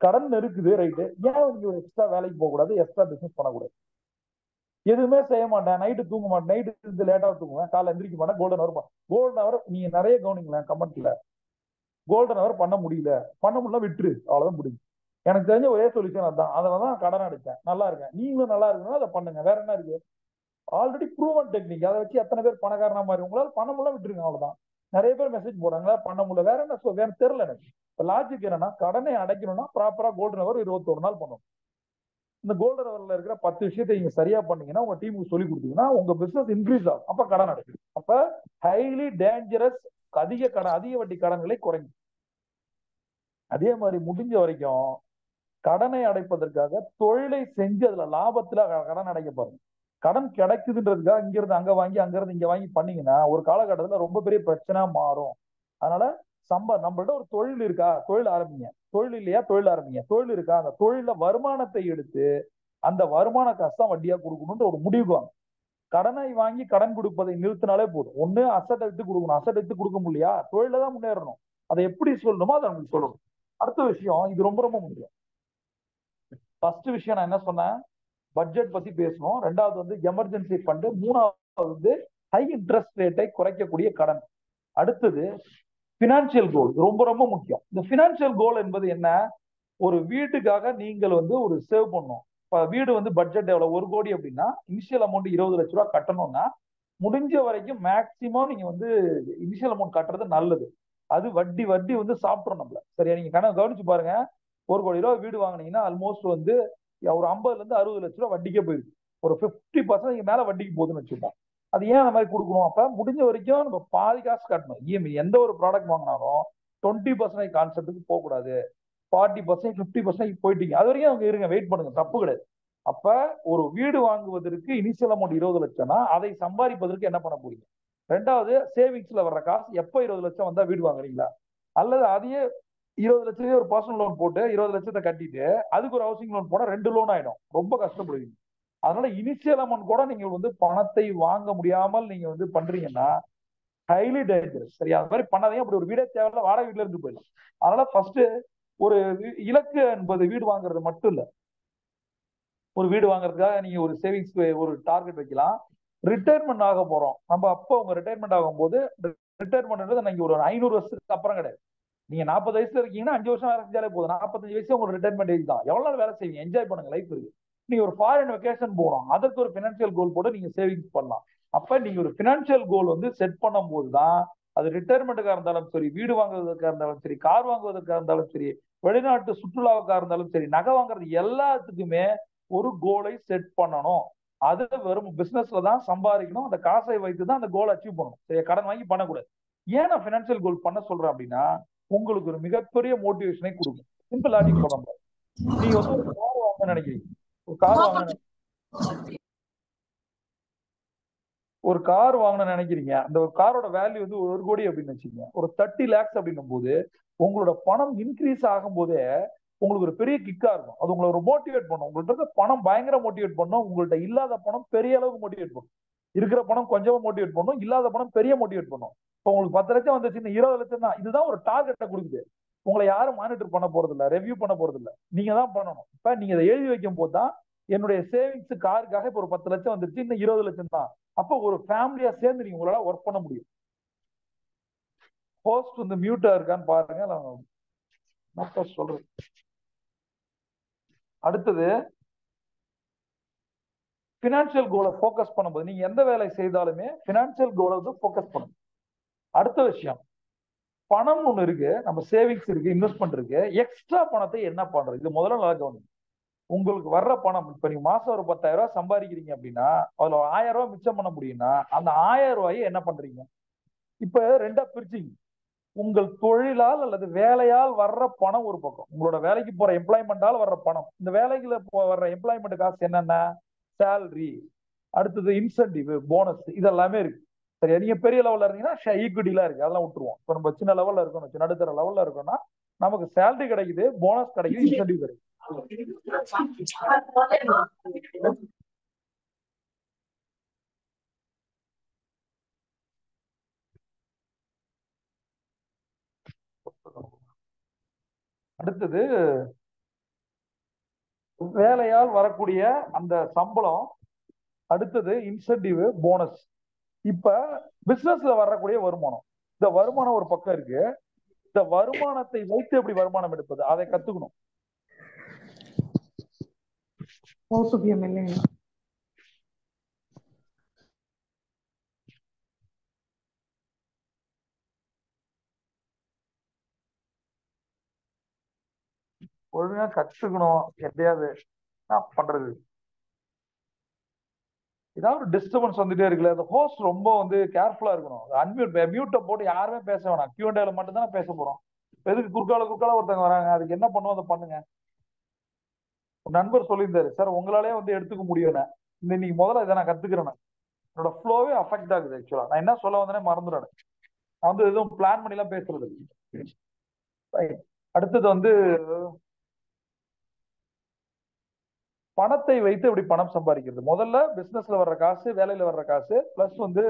கடன் இருக்குது ரைட்டு, ஏன் நீங்க ஒரு எக்ஸ்ட்ரா வேலைக்கு போக கூடாது, எக்ஸ்ட்ரா பிசினஸ் பண்ணக்கூடாது? எதுவுமே செய்ய மாட்டேன், நைட்டு தூங்க மாட்டேன், நைட்டு லேட்டா தூங்குவேன், காலைல எந்திரிக்க மாட்டேன், கோல்டன் அவர். கோல்டன் அவர் நீங்க நிறைய கவனிங்களேன் கமெண்ட்ல, கோல்டன் அவர் பண்ண முடியல, பண்ண முடியல விட்டுரு, அவ்வளவுதான் முடியும். எனக்கு தெரிஞ்ச ஒரே சொல்யூஷன் அதான். அதனாலதான் கடன் அடிச்சேன், நல்லா இருக்கேன். நீங்களும் நல்லா இருக்குன்னா அதை பண்ணுங்க, வேற என்ன இருக்கு? ஆல்ரெடி ப்ரூவன் டெக்னிக், அதை வச்சு எத்தனை பேர் பணக்காரனா மாதிரி. உங்களால பண்ண முடியல விட்டுருங்க, அவ்வளவுதான். நிறைய பேர் மெசேஜ் போடுறாங்களா பண்ண முடியல, வேற என்ன வேற தெரியல எனக்கு. லாஜிக் என்னன்னா, கடனை அடைக்கணும்னா ப்ராப்பரா கோல்டன் அவர் 21 நாள் பண்ணணும். இந்த கோல்டன் அவர்ல இருக்கிற 10 விஷயத்தை நீங்க சரியா பண்ணீங்கன்னா, உங்க டீமுக்கு சொல்லி கொடுத்தீங்கன்னா உங்க பிசினஸ் இன்க்ரீஸ் ஆகும். அப்ப கடன் அடைக்கும். அப்ப ஹைலி டேஞ்சரஸ் அதிக வட்டி கடன்களை குறைக்கும். அதே மாதிரி முடிஞ்ச வரைக்கும் கடனை அடைப்பதற்காக தொழிலை செஞ்சு அதுல லாபத்துல கடன் அடைக்க பாருங்க. கடன் கிடைக்குதுன்றதுக்காக இங்க இருந்து அங்க வாங்கி அங்க இருந்து இங்க வாங்கி பண்ணீங்கன்னா ஒரு காலகட்டத்துல ரொம்ப பெரிய பிரச்சனை மாறும். அதனால நம்மள்ட்ட ஒரு தொழில் இருக்கா, தொழில் ஆரம்பிங்க. தொழில் இல்லையா, தொழில் ஆரம்பிங்க. தொழில் இருக்கா, அந்த தொழில வருமானத்தை எடுத்து அந்த வருமான காசு தான் வட்டியா கொடுக்கணும்ன்ற ஒரு முடிவுக்கு வாங்க. கடனை வாங்கி கடன் கொடுப்பதை நிறுத்தினாலே போதும். ஒண்ணு அசட் எடுத்து கொடுக்கணும், அசட் எடுத்து கொடுக்க முடியலையா, தொழில தான் முன்னேறணும். அதை எப்படி சொல்லணுமோ அதை உங்களுக்கு சொல்லணும். அடுத்த விஷயம், இது ரொம்ப ரொம்ப முக்கியம். ஃபர்ஸ்ட் விஷயம் நான் என்ன சொன்னேன், பட்ஜெட் பத்தி பேசணும். ரெண்டாவது வந்து எமர்ஜென்சி ஃபண்ட். மூணாவது வந்து ஹை இன்ட்ரெஸ்ட் ரேட்டை குறைக்கக்கூடிய கடன். அடுத்தது பினான்சியல் கோல், ரொம்ப ரொம்ப முக்கியம். இந்த பினான்சியல் கோல் என்பது என்ன? ஒரு வீட்டுக்காக நீங்கள் வந்து ஒரு சேவ் பண்ணணும். இப்ப வீடு வந்து பட்ஜெட் எவ்வளவு, 1 கோடி அப்படின்னா இனிஷியல் அமௌண்ட் 20 லட்ச ரூபாய் கட்டணும்னா முடிஞ்ச வரைக்கும் மேக்சிமம் நீங்க வந்து இனிஷியல் அமௌண்ட் கட்டுறது நல்லது. அது வட்டி வட்டி வந்து சாப்பிட்றோம் நம்மள. சரியா, நீங்க கவனிச்சு பாருங்க. 1 கோடி ரூபாய் வீடு வாங்கினீங்கன்னா ஆல்மோஸ்ட் வந்து ஒரு 50 ல இருந்து 60 லட்ச ரூபாய் வட்டிக்கே போயிருக்கு. ஒரு 50% மேல வட்டிக்கு போகுதுன்னு வச்சுக்கோங்க. அது ஏன் அந்த மாதிரி கொடுக்கணும்? அப்ப முடிஞ்ச வரைக்கும் நம்ம பாதி காசு கட்டணும். இஎம்ஐ எந்த ஒரு ப்ராடக்ட் வாங்கினாலும் 20% கான்செப்ட்டுக்கு போகக்கூடாது. 40% 50% போயிட்டீங்க, அது வரைக்கும் அவங்க இருங்க, வெயிட் பண்ணுங்க, தப்பு கிடையாது. அப்ப ஒரு வீடு வாங்குவதற்கு இனிஷியல் அமௌண்ட் 20 லட்சம்னா அதை சம்பாதிப்பதற்கு என்ன பண்ண போறீங்க? ரெண்டாவது, சேவிங்ஸ்ல வர்ற காசு எப்ப 20 லட்சம் வந்தா வீடு வாங்குறீங்களா, அல்லது அதையே 20 லட்சத்தையே ஒரு பர்சனல் லோன் போட்டு 20 லட்சத்தை கட்டிட்டு அதுக்கு ஒரு ஹவுசிங் லோன் போனா 2 லோன் ஆயிடும், ரொம்ப கஷ்டப்படுவீங்க. அதனால இனிஷியல் அமௌண்ட் கூட நீங்க வந்து பணத்தை வாங்க முடியாமல் நீங்க வந்து பண்றீங்கன்னா ஹைலி டேஞ்சரஸ். சரியா, அது மாதிரி பண்ணாதீங்க. அப்படி ஒரு வீடே தேவையில்ல, வாடகை வீட்டுல இருந்து போயிடலாம். அதனால ஃபர்ஸ்ட் ஒரு இலக்கு என்பது வீடு வாங்குறது மட்டும் இல்ல. ஒரு வீடு வாங்குறதுக்காக நீங்க ஒரு சேவிங்ஸ் ஒரு டார்கெட் வைக்கலாம். ரிட்டையர்மெண்ட் ஆக போறோம் நம்ம, அப்போ உங்க ரிட்டையர்மெண்ட் ஆகும் போது, ரிட்டையர்மெண்ட் நீங்க ஒரு 500 வருஷத்துக்கு அப்புறம் கிடையாது. நீங்க 40 வயசுல இருக்கீங்கன்னா 5 வருஷம் வேலை செஞ்சாலே போதும். 45 வயசு உங்க ரிட்டையர்மெண்ட் ஏஜ் தான். எவ்வளவு நாள் வேலை செய்வீங்க, என்ஜாய் பண்ணுங்க, லைஃப் இருக்கு. நீங்க ஒரு ஃபாரின் வெக்கேஷன் போகணும், அதற்கு ஒரு பினான்சியல் கோல் போட்டு நீங்க சேவிங்ஸ் பண்ணலாம். அப்ப நீங்க ஒரு பினான்சியல் கோல் வந்து செட் பண்ணும் போதுதான் அது ரிட்டையர்மெண்ட்டுக்காக இருந்தாலும் சரி, வீடு வாங்குவதற்காக இருந்தாலும் சரி, கார் வாங்குவதற்காக இருந்தாலும் சரி, வெளிநாட்டு சுற்றுலாவுக்காக இருந்தாலும் சரி, நகை வாங்குறது எல்லாத்துக்குமே ஒரு கோலை செட் பண்ணணும். அது வெறும் பிசினஸ்ல தான் சம்பாதிக்கணும். அந்த காசை வைத்து தான் அந்த கோல் அச்சீவ் பண்ணணும். சரி, கடன் வாங்கி பண்ணக்கூடாது. ஏன் நான் பினான்சியல் கோல் பண்ண சொல்றேன் அப்படின்னா, உங்களுக்கு ஒரு மிகப்பெரிய மோட்டிவேஷனை கொடுக்கும். சிம்பிள் லாஜிக் சொல்றேன் பாரு. நீங்க வந்து ஒரு கார் வாங்க நினைக்கிறீங்க. ஒரு கார் வாங்க ஒரு கார் வாங்கணும்னு நினைக்கிறீங்க. அந்த ஒரு காரோட வேல்யூ வந்து 1 கோடி அப்படின்னு வச்சுக்கோங்க. ஒரு 30 lakhs அப்படின்னும் போது உங்களோட பணம் இன்க்ரீஸ் ஆகும் போதே உங்களுக்கு ஒரு பெரிய கிக்கா இருக்கும். அது உங்களை ஒரு மோட்டிவேட் பண்ணும். உங்கள்ட்ட இருக்க பணம் பயங்கர மோட்டிவேட் பண்ணும். உங்கள்ட்ட இல்லாத பணம் பெரிய அளவுக்கு மோட்டிவேட் பண்ணும். இருக்கிற பணம் கொஞ்சமா மோட்டிவேட் பண்ணும். இல்லாத பணம் பெரிய மோட்டிவேட் பண்ணும். இப்போ உங்களுக்கு 10 லட்சம் வந்துச்சுன்னா 20 லட்சம் தான். இதுதான் ஒரு டார்கெட்டை கொடுக்குது. உங்களை யாரும் மானிட்டர் பண்ண போறது இல்ல, ரெவ்யூ பண்ண போறது இல்ல. நீங்க தான் பண்ணணும். இப்ப நீங்க இதை எழுதி வைக்கும் போது தான் என்னுடைய சேவிங்ஸ் காருக்காக இப்ப ஒரு 10 லட்சம் வந்துருச்சு, இன்னும் 20 லட்சம் தான். அப்போ ஒரு ஃபேமிலியா சேர்ந்து நீங்க உங்களால ஒர்க் பண்ண முடியும். ஹோஸ்ட் வந்து மியூட்டா இருக்கான்னு பாருங்க. நான் சொல்றேன். அடுத்தது பினான்சியல் கோலை போக்கஸ் பண்ணும்போது நீங்க எந்த வேலை செய்தாலுமே பினான்சியல் கோலை வந்து போக்கஸ் பண்ணும். அடுத்த விஷயம், பணம் ஒண்ணு இருக்கு, நம்ம சேவிங்ஸ் இருக்கு, இன்வெஸ்ட்மெண்ட் இருக்கு. எக்ஸ்ட்ரா பணத்தை என்ன பண்றது? இது முதல்ல நல்லா கவனிங்க. உங்களுக்கு வர்ற பணம், இப்ப நீங்க மாசம் ஒரு 10,000 ரூபாய் சம்பாதிக்கிறீங்க அப்படின்னா அதுல ஒரு 1000 ரூபாய் மிச்சம் பண்ண முடியும்னா அந்த 1000 ரூபாயை என்ன பண்றீங்க? இப்ப ரெண்டா பிரிச்சுங்க. உங்கள் தொழிலால் அல்லது வேலையால் வர்ற பணம் ஒரு பக்கம், உங்களோட வேலைக்கு போற எம்ப்ளாய்மெண்டால் வர்ற பணம். இந்த வேலைக்குள்ள வர்ற எம்ப்ளாய்மெண்ட் காசு என்னென்ன? சேலரி, அடுத்தது இன்சென்டிவ், போனஸ், இதெல்லாமே இருக்கு. சரியா? நீங்க பெரிய லெவல்ல இருந்தீங்கன்னா ஈக்விட்டிலாம் இருக்கு, அதெல்லாம் விட்டுருவோம். இப்ப நம்ம சின்ன லெவல்ல இருக்கணும், நடுத்தர லெவல்ல இருக்கோம்னா நமக்கு சேலரி கிடைக்குது, போனஸ் கிடைக்குது, இன்சென்டிவ் கிடைக்குது. அடுத்தது வேலையால் வரக்கூடிய அந்த சம்பளம், அடுத்தது இன்சென்டிவ், போனஸ். இப்ப பிசினஸ்ல வரக்கூடிய வருமானம், இந்த வருமானம் ஒரு பக்கம் இருக்கு. இந்த வருமானத்தை வைத்து எப்படி வருமானம் எடுப்பது, அதை கத்துக்கணும். ஒழுங்கா கத்துக்கணும். எப்படியாவது நான் பண்றது, ஏதாவது ஒரு டிஸ்டர்பன்ஸ் வந்துட்டே இருக்குல்ல, அந்த ஹோஸ்ட் ரொம்ப வந்து கேர்ஃபுல்லா இருக்கணும். மியூட்டை போட்டு யாருமே பேச வேணாம். Q&A மட்டும் தான் பேச போறோம். எதுக்கு குறுக்கால ஒருத்தவங்க வராங்க? அதுக்கு என்ன பண்ணுவோம் அதை பண்ணுங்க. ஒரு நண்பர் சொல்லியிருந்தாரு, சார் உங்களாலே வந்து எடுத்துக்க முடியும். இந்த இன்னைக்கு முதல்ல இதை நான் கத்துக்கிறேன். என்னோட ஃப்ளோவே அஃபெக்ட் ஆகுது. ஆக்சுவலா நான் என்ன சொல்ல வந்தேனே மறந்துடுறேன். நான் வந்து எதுவும் பிளான் பண்ணி எல்லாம் பேசுறது இல்லை. Right. அடுத்தது வந்து பணத்தை வைத்து எப்படி பணம் சம்பாதிக்கிறது. முதல்ல பிசினஸ்ல வர்ற காசு, வேலையில வர்ற காசு, பிளஸ் வந்து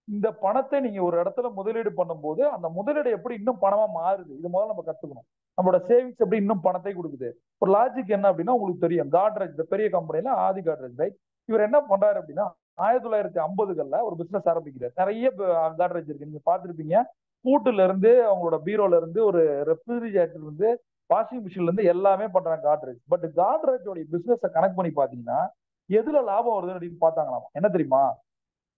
இந்த பணத்தை நீங்க ஒரு இடத்துல முதலீடு பண்ணும்போது அந்த முதலீடு எப்படி இன்னும் பணமா மாறுது, இது முதல்ல நம்ம கத்துக்கணும். நம்மளோட சேவிங்ஸ் எப்படி இன்னும் பணத்தை கொடுக்குது. ஒரு லாஜிக் என்ன அப்படின்னா, உங்களுக்கு தெரியும், காட்ரேஜ், இந்த பெரிய கம்பெனில ஆதி காட்ரேஜ், ரைட்? இவர் என்ன பண்றாரு அப்படின்னா 1950கள்ல ஒரு பிசினஸ் ஆரம்பிக்கிறார். நிறைய காட்ரேஜ் இருக்கு, நீங்க பார்த்திருப்பீங்க. பூட்டுல இருந்து அவங்களோட பீரோல இருந்து ஒரு ரெஃப்ரிஜரேட்டர் இருந்து வாஷிங் மிஷின்ல இருந்து எல்லாமே பண்றாங்க காட்ரேஜ். பட் காட்ரேஜோட பிசினஸ் கனெக்ட் பண்ணி பாத்தீங்கன்னா எதுல லாபம் வருது அப்படின்னு பார்த்தாங்களாம். என்ன தெரியுமா?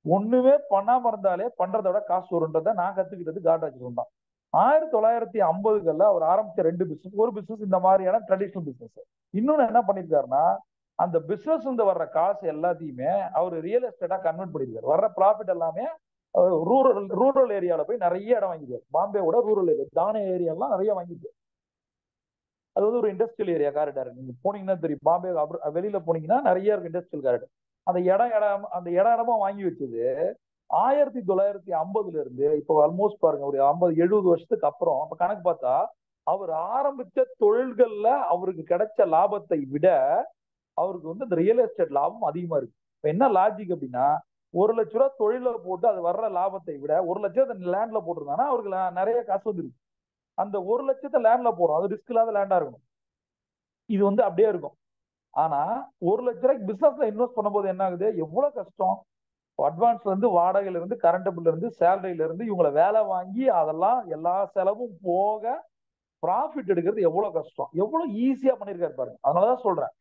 ஒண்ணுமே பண்ணாம இருந்தாலே பண்றதை விட காசு வரும்ன்றத நான் கத்துக்கிட்டது காட்ரேஜ் தான். 1950கள்ல அவர் ஆரம்பிச்ச 2 பிசினஸ். ஒரு பிசினஸ் இந்த மாதிரியான ட்ரெடிஷனல் பிசினஸ். இன்னொன்னு என்ன பண்ணிருக்காருன்னா, அந்த பிசினஸ் இருந்து வர்ற காசு எல்லாத்தையுமே அவர் ரியல் எஸ்டேட்டா கன்வெர்ட் பண்ணிருக்காரு. வர்ற ப்ராஃபிட் எல்லாமே ரூரல் ரூரல் ஏரியால போய் நிறைய இடம் வாங்கிடுவார். பாம்பேவோட ரூரல் ஏரியா, தானே ஏரியாலாம் நிறைய வாங்கிட்டு, அது வந்து ஒரு இண்டஸ்ட்ரியல் ஏரியா காரிடார். நீங்க போனீங்கன்னா தெரியும், பாம்பே வெளியில போனீங்கன்னா நிறைய இருக்கு இண்டஸ்ட்ரியல் காரிடார். அந்த இடமா வாங்கி வச்சது 1950ல இருந்து இப்போ ஆல்மோஸ்ட் பாருங்க ஒரு 50-70 வருஷத்துக்கு அப்புறம். அப்ப கணக்கு பார்த்தா அவர் ஆரம்பிச்ச தொழில்கள்ல அவருக்கு கிடைச்ச லாபத்தை விட அவருக்கு வந்து இந்த ரியல் எஸ்டேட் லாபம் அதிகமா இருக்கு. இப்ப என்ன லாஜிக் அப்படின்னா, 1 லட்ச ரூபாய் தொழில போட்டு அது வர்ற லாபத்தை விட 1 லட்சம் லேண்ட்ல போட்டிருந்தாங்கன்னா அவருக்கு நிறைய காசு வந்துருக்கு. அந்த 1 லட்சத்தை லேண்ட்ல போறோம், அது ரிஸ்க் இல்லாத லேண்டா இருக்கணும். இது வந்து அப்படியே இருக்கும். ஆனா 1 லட்ச ரூபாய்க்கு பிசினஸ்ல இன்வெஸ்ட் பண்ணும்போது என்ன ஆகுது, எவ்வளவு கஷ்டம். அட்வான்ஸ்ல இருந்து, வாடகையில இருந்து, கரண்ட் பில்ல இருந்து, சேலரியில இருந்து, இவங்களை வேலை வாங்கி அதெல்லாம் எல்லா செலவும் போக ப்ராஃபிட் எடுக்கிறது எவ்வளவு கஷ்டம். எவ்வளவு ஈஸியா பண்ணிருக்காரு பாருங்க. அதனாலதான் சொல்றேன்,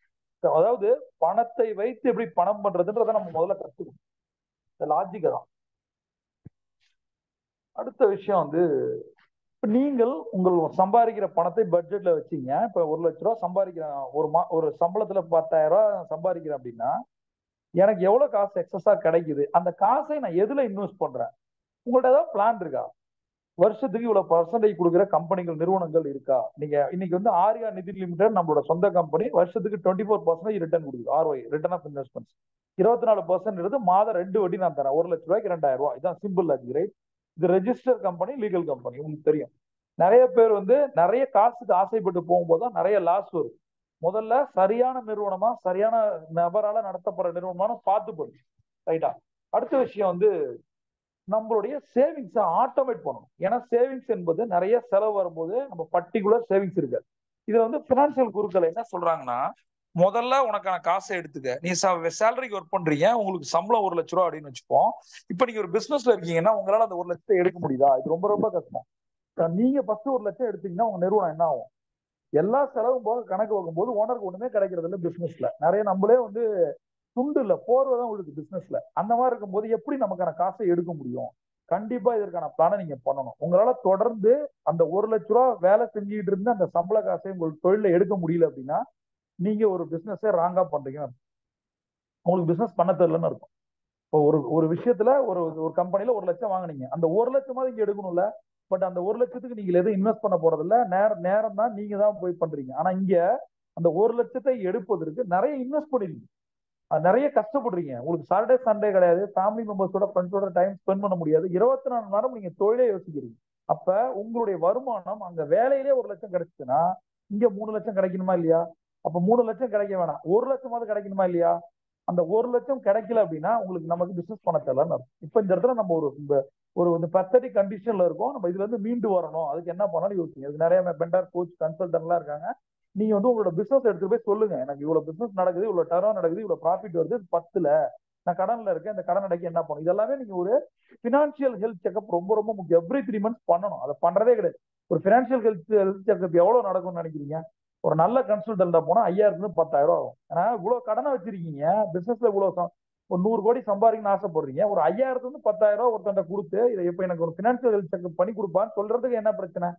அதாவது பணத்தை வைத்து எப்படி பணம் பண்றதுன்றத நம்ம முதல்ல கத்துக்கணும். இந்த லாஜிக் தான். அடுத்த விஷயம் வந்து, இப்ப நீங்கள் உங்கள் சம்பாதிக்கிற பணத்தை பட்ஜெட்ல வச்சீங்க. இப்ப 1,00,000 சம்பாதிக்கிறேன், ஒரு சம்பளத்துல 10,000 சம்பாதிக்கிறேன் அப்படின்னா, எனக்கு எவ்வளவு காசு எக்ஸஸா கிடைக்குது, அந்த காசை நான் எதுல இன்வெஸ்ட் பண்றேன்? உங்கள்ட்ட ஏதாவது பிளான் இருக்கா? வருஷத்துக்கு இவ்வளவு பர்சன்டேஜ் கொடுக்குற கம்பெனிகள், நிறுவனங்கள் இருக்கா? நீங்க இன்னைக்கு வந்து ஆர்யா நிதி லிமிடெட் நம்மளோட சொந்த கம்பெனி, வருஷத்துக்கு 24% ரிட்டர்ன் கொடுக்குது. RY, return of investments. 24% மாதம் 2 வட்டி நான் தரேன். 1,00,000 2,000. இதான் சிம்பிள் லாஜிக், ரைட்? இது ரெஜிஸ்டர் கம்பெனி, லீகல் கம்பெனி, உங்களுக்கு தெரியும். நிறைய பேர் வந்து நிறைய காசுக்கு ஆசைப்பட்டு போகும்போது தான் நிறைய லாஸ் வரும். முதல்ல சரியான நிறுவனமா, சரியான நபரால நடத்தப்படுற நிறுவனமான பார்த்து போகுது, ரைட்டா? அடுத்த விஷயம் வந்து, நம்மளுடைய சேவிங்ஸை ஆட்டோமேட் பண்ணணும். ஏன்னா சேவிங்ஸ் என்பது நிறைய செலவு வரும்போது நம்ம பர்டிகுலர் சேவிங்ஸ் இருக்கு. இதுல வந்து பினான்சியல் குருக்கள் என்ன சொல்றாங்கன்னா, முதல்ல உனக்கான காசை எடுத்துக்க. நீ சேலரிக்கு ஒர்க் பண்றீங்க, உங்களுக்கு சம்பளம் 1,00,000 அப்படின்னு வச்சுப்போம். இப்ப நீங்க ஒரு பிசினஸ்ல இருக்கீங்கன்னா உங்களால அந்த 1,00,000 எடுக்க முடியுதா? இது ரொம்ப ரொம்ப கஷ்டம். நீங்க ஃபர்ஸ்ட் 1,00,000 எடுத்தீங்கன்னா உங்க நிறுவனம் என்ன ஆகும்? எல்லா செலவும் போக கணக்கு வைக்கும்போது ஓனருக்கு ஒண்ணுமே கிடைக்கிறது இல்லை. பிசினஸ்ல நிறைய நம்மளே வந்து துண்டு இல்ல, போர்வைதான் உங்களுக்கு பிசினஸ்ல. அந்த மாதிரி இருக்கும்போது எப்படி நமக்கான காசை எடுக்க முடியும்? கண்டிப்பா இதற்கான பிளானை நீங்க பண்ணணும். உங்களால தொடர்ந்து அந்த 1,00,000 வேலை செஞ்சுட்டு இருந்து அந்த சம்பள காசை உங்கள் தொழில எடுக்க முடியல அப்படின்னா, நீங்க ஒரு பிசினஸே ராங்கா பண்றீங்க, உங்களுக்கு பிசினஸ் பண்ண தெரியலன்னு இருக்கும். இப்போ ஒரு ஒரு விஷயத்துல ஒரு ஒரு கம்பெனில 1,00,000 வாங்குனீங்க, அந்த 1,00,000 இங்க எடுக்கணும்ல. பட் அந்த 1,00,000க்கு நீங்க எதுவும் இன்வெஸ்ட் பண்ண போறது இல்ல. நேரம் தான் நீங்க தான் போய் பண்றீங்க. ஆனா இங்க அந்த 1,00,000 எடுப்பதற்கு நிறைய இன்வெஸ்ட் பண்ணிருக்கீங்க, நிறைய கஷ்டப்படுறீங்க. உங்களுக்கு சாட்டர்டே சண்டே கிடையாது, ஃபேமிலி மெம்பர்ஸோட ஃப்ரெண்ட்ஸோட டைம் ஸ்பெண்ட் பண்ண முடியாது. 24 மணி நேரம் நீங்க தொழிலே யோசிக்கிறீங்க. அப்ப உங்களுடைய வருமானம் அங்க வேலையிலே 1,00,000 கிடைச்சுன்னா, இங்க 3,00,000 கிடைக்கணுமா இல்லையா? அப்ப 3,00,000 கிடைக்க வேணாம், 1,00,000 கிடைக்கணுமா இல்லையா? அந்த 1,00,000 கிடைக்கல அப்படின்னா உங்களுக்கு, நமக்கு பிசினஸ் பண்ண தெரியலன்னு அர்த்தம். இப்ப இந்த இடத்துல நம்ம ஒரு பத்தடிக் கண்டிஷன்ல இருக்கோம். நம்ம இதுல இருந்து மீண்டு வரணும். அதுக்கு என்ன பண்ணணும் யோசிங்க. அதுக்கு நிறைய மென்டார், கோச், கன்சல்டன்ட் எல்லாம் இருக்காங்க. நீங்க வந்து உங்களோட பிசினஸ் எடுத்து போய் சொல்லுங்க, எனக்கு இவ்வளவு பிசினஸ் நடக்குது, இவ்வளவு டர்ன் நடக்குது, இவ்வளவு ப்ராஃபிட் வருது, 10ல நான் கடன்ல இருக்கேன், இந்த கடன் அடைக்க என்ன பண்ணும்? இதெல்லாமே நீங்க ஒரு பினான்சியல் ஹெல்த் செக்அப் ரொம்ப ரொம்ப முக்கியம். எவ்ரி 3 months பண்ணணும். அதை பண்றதே கிடையாது. ஒரு பினான்சியல் ஹெல்த் செக்அப் எவ்வளவு நடக்கும்னு நினைக்கிறீங்க? ஒரு நல்ல கன்சல்டன்டா போனா 5,000 10,000 ஆகும். ஏன்னா இவ்வளவு கடனை வச்சிருக்கீங்க, பிசினஸ்ல இவ்வளவு ஒரு 100 கோடி சம்பாதிக்கணும்னு ஆசைப்படுறீங்க. ஒரு 5,000 10,000 ஒருத்தன் கொடுத்து, இதை இப்ப எனக்கு ஒரு பினான்சியல் ஹெல்த் செக்அப் பண்ணி கொடுப்பான்னு சொல்றதுக்கு என்ன பிரச்சனை?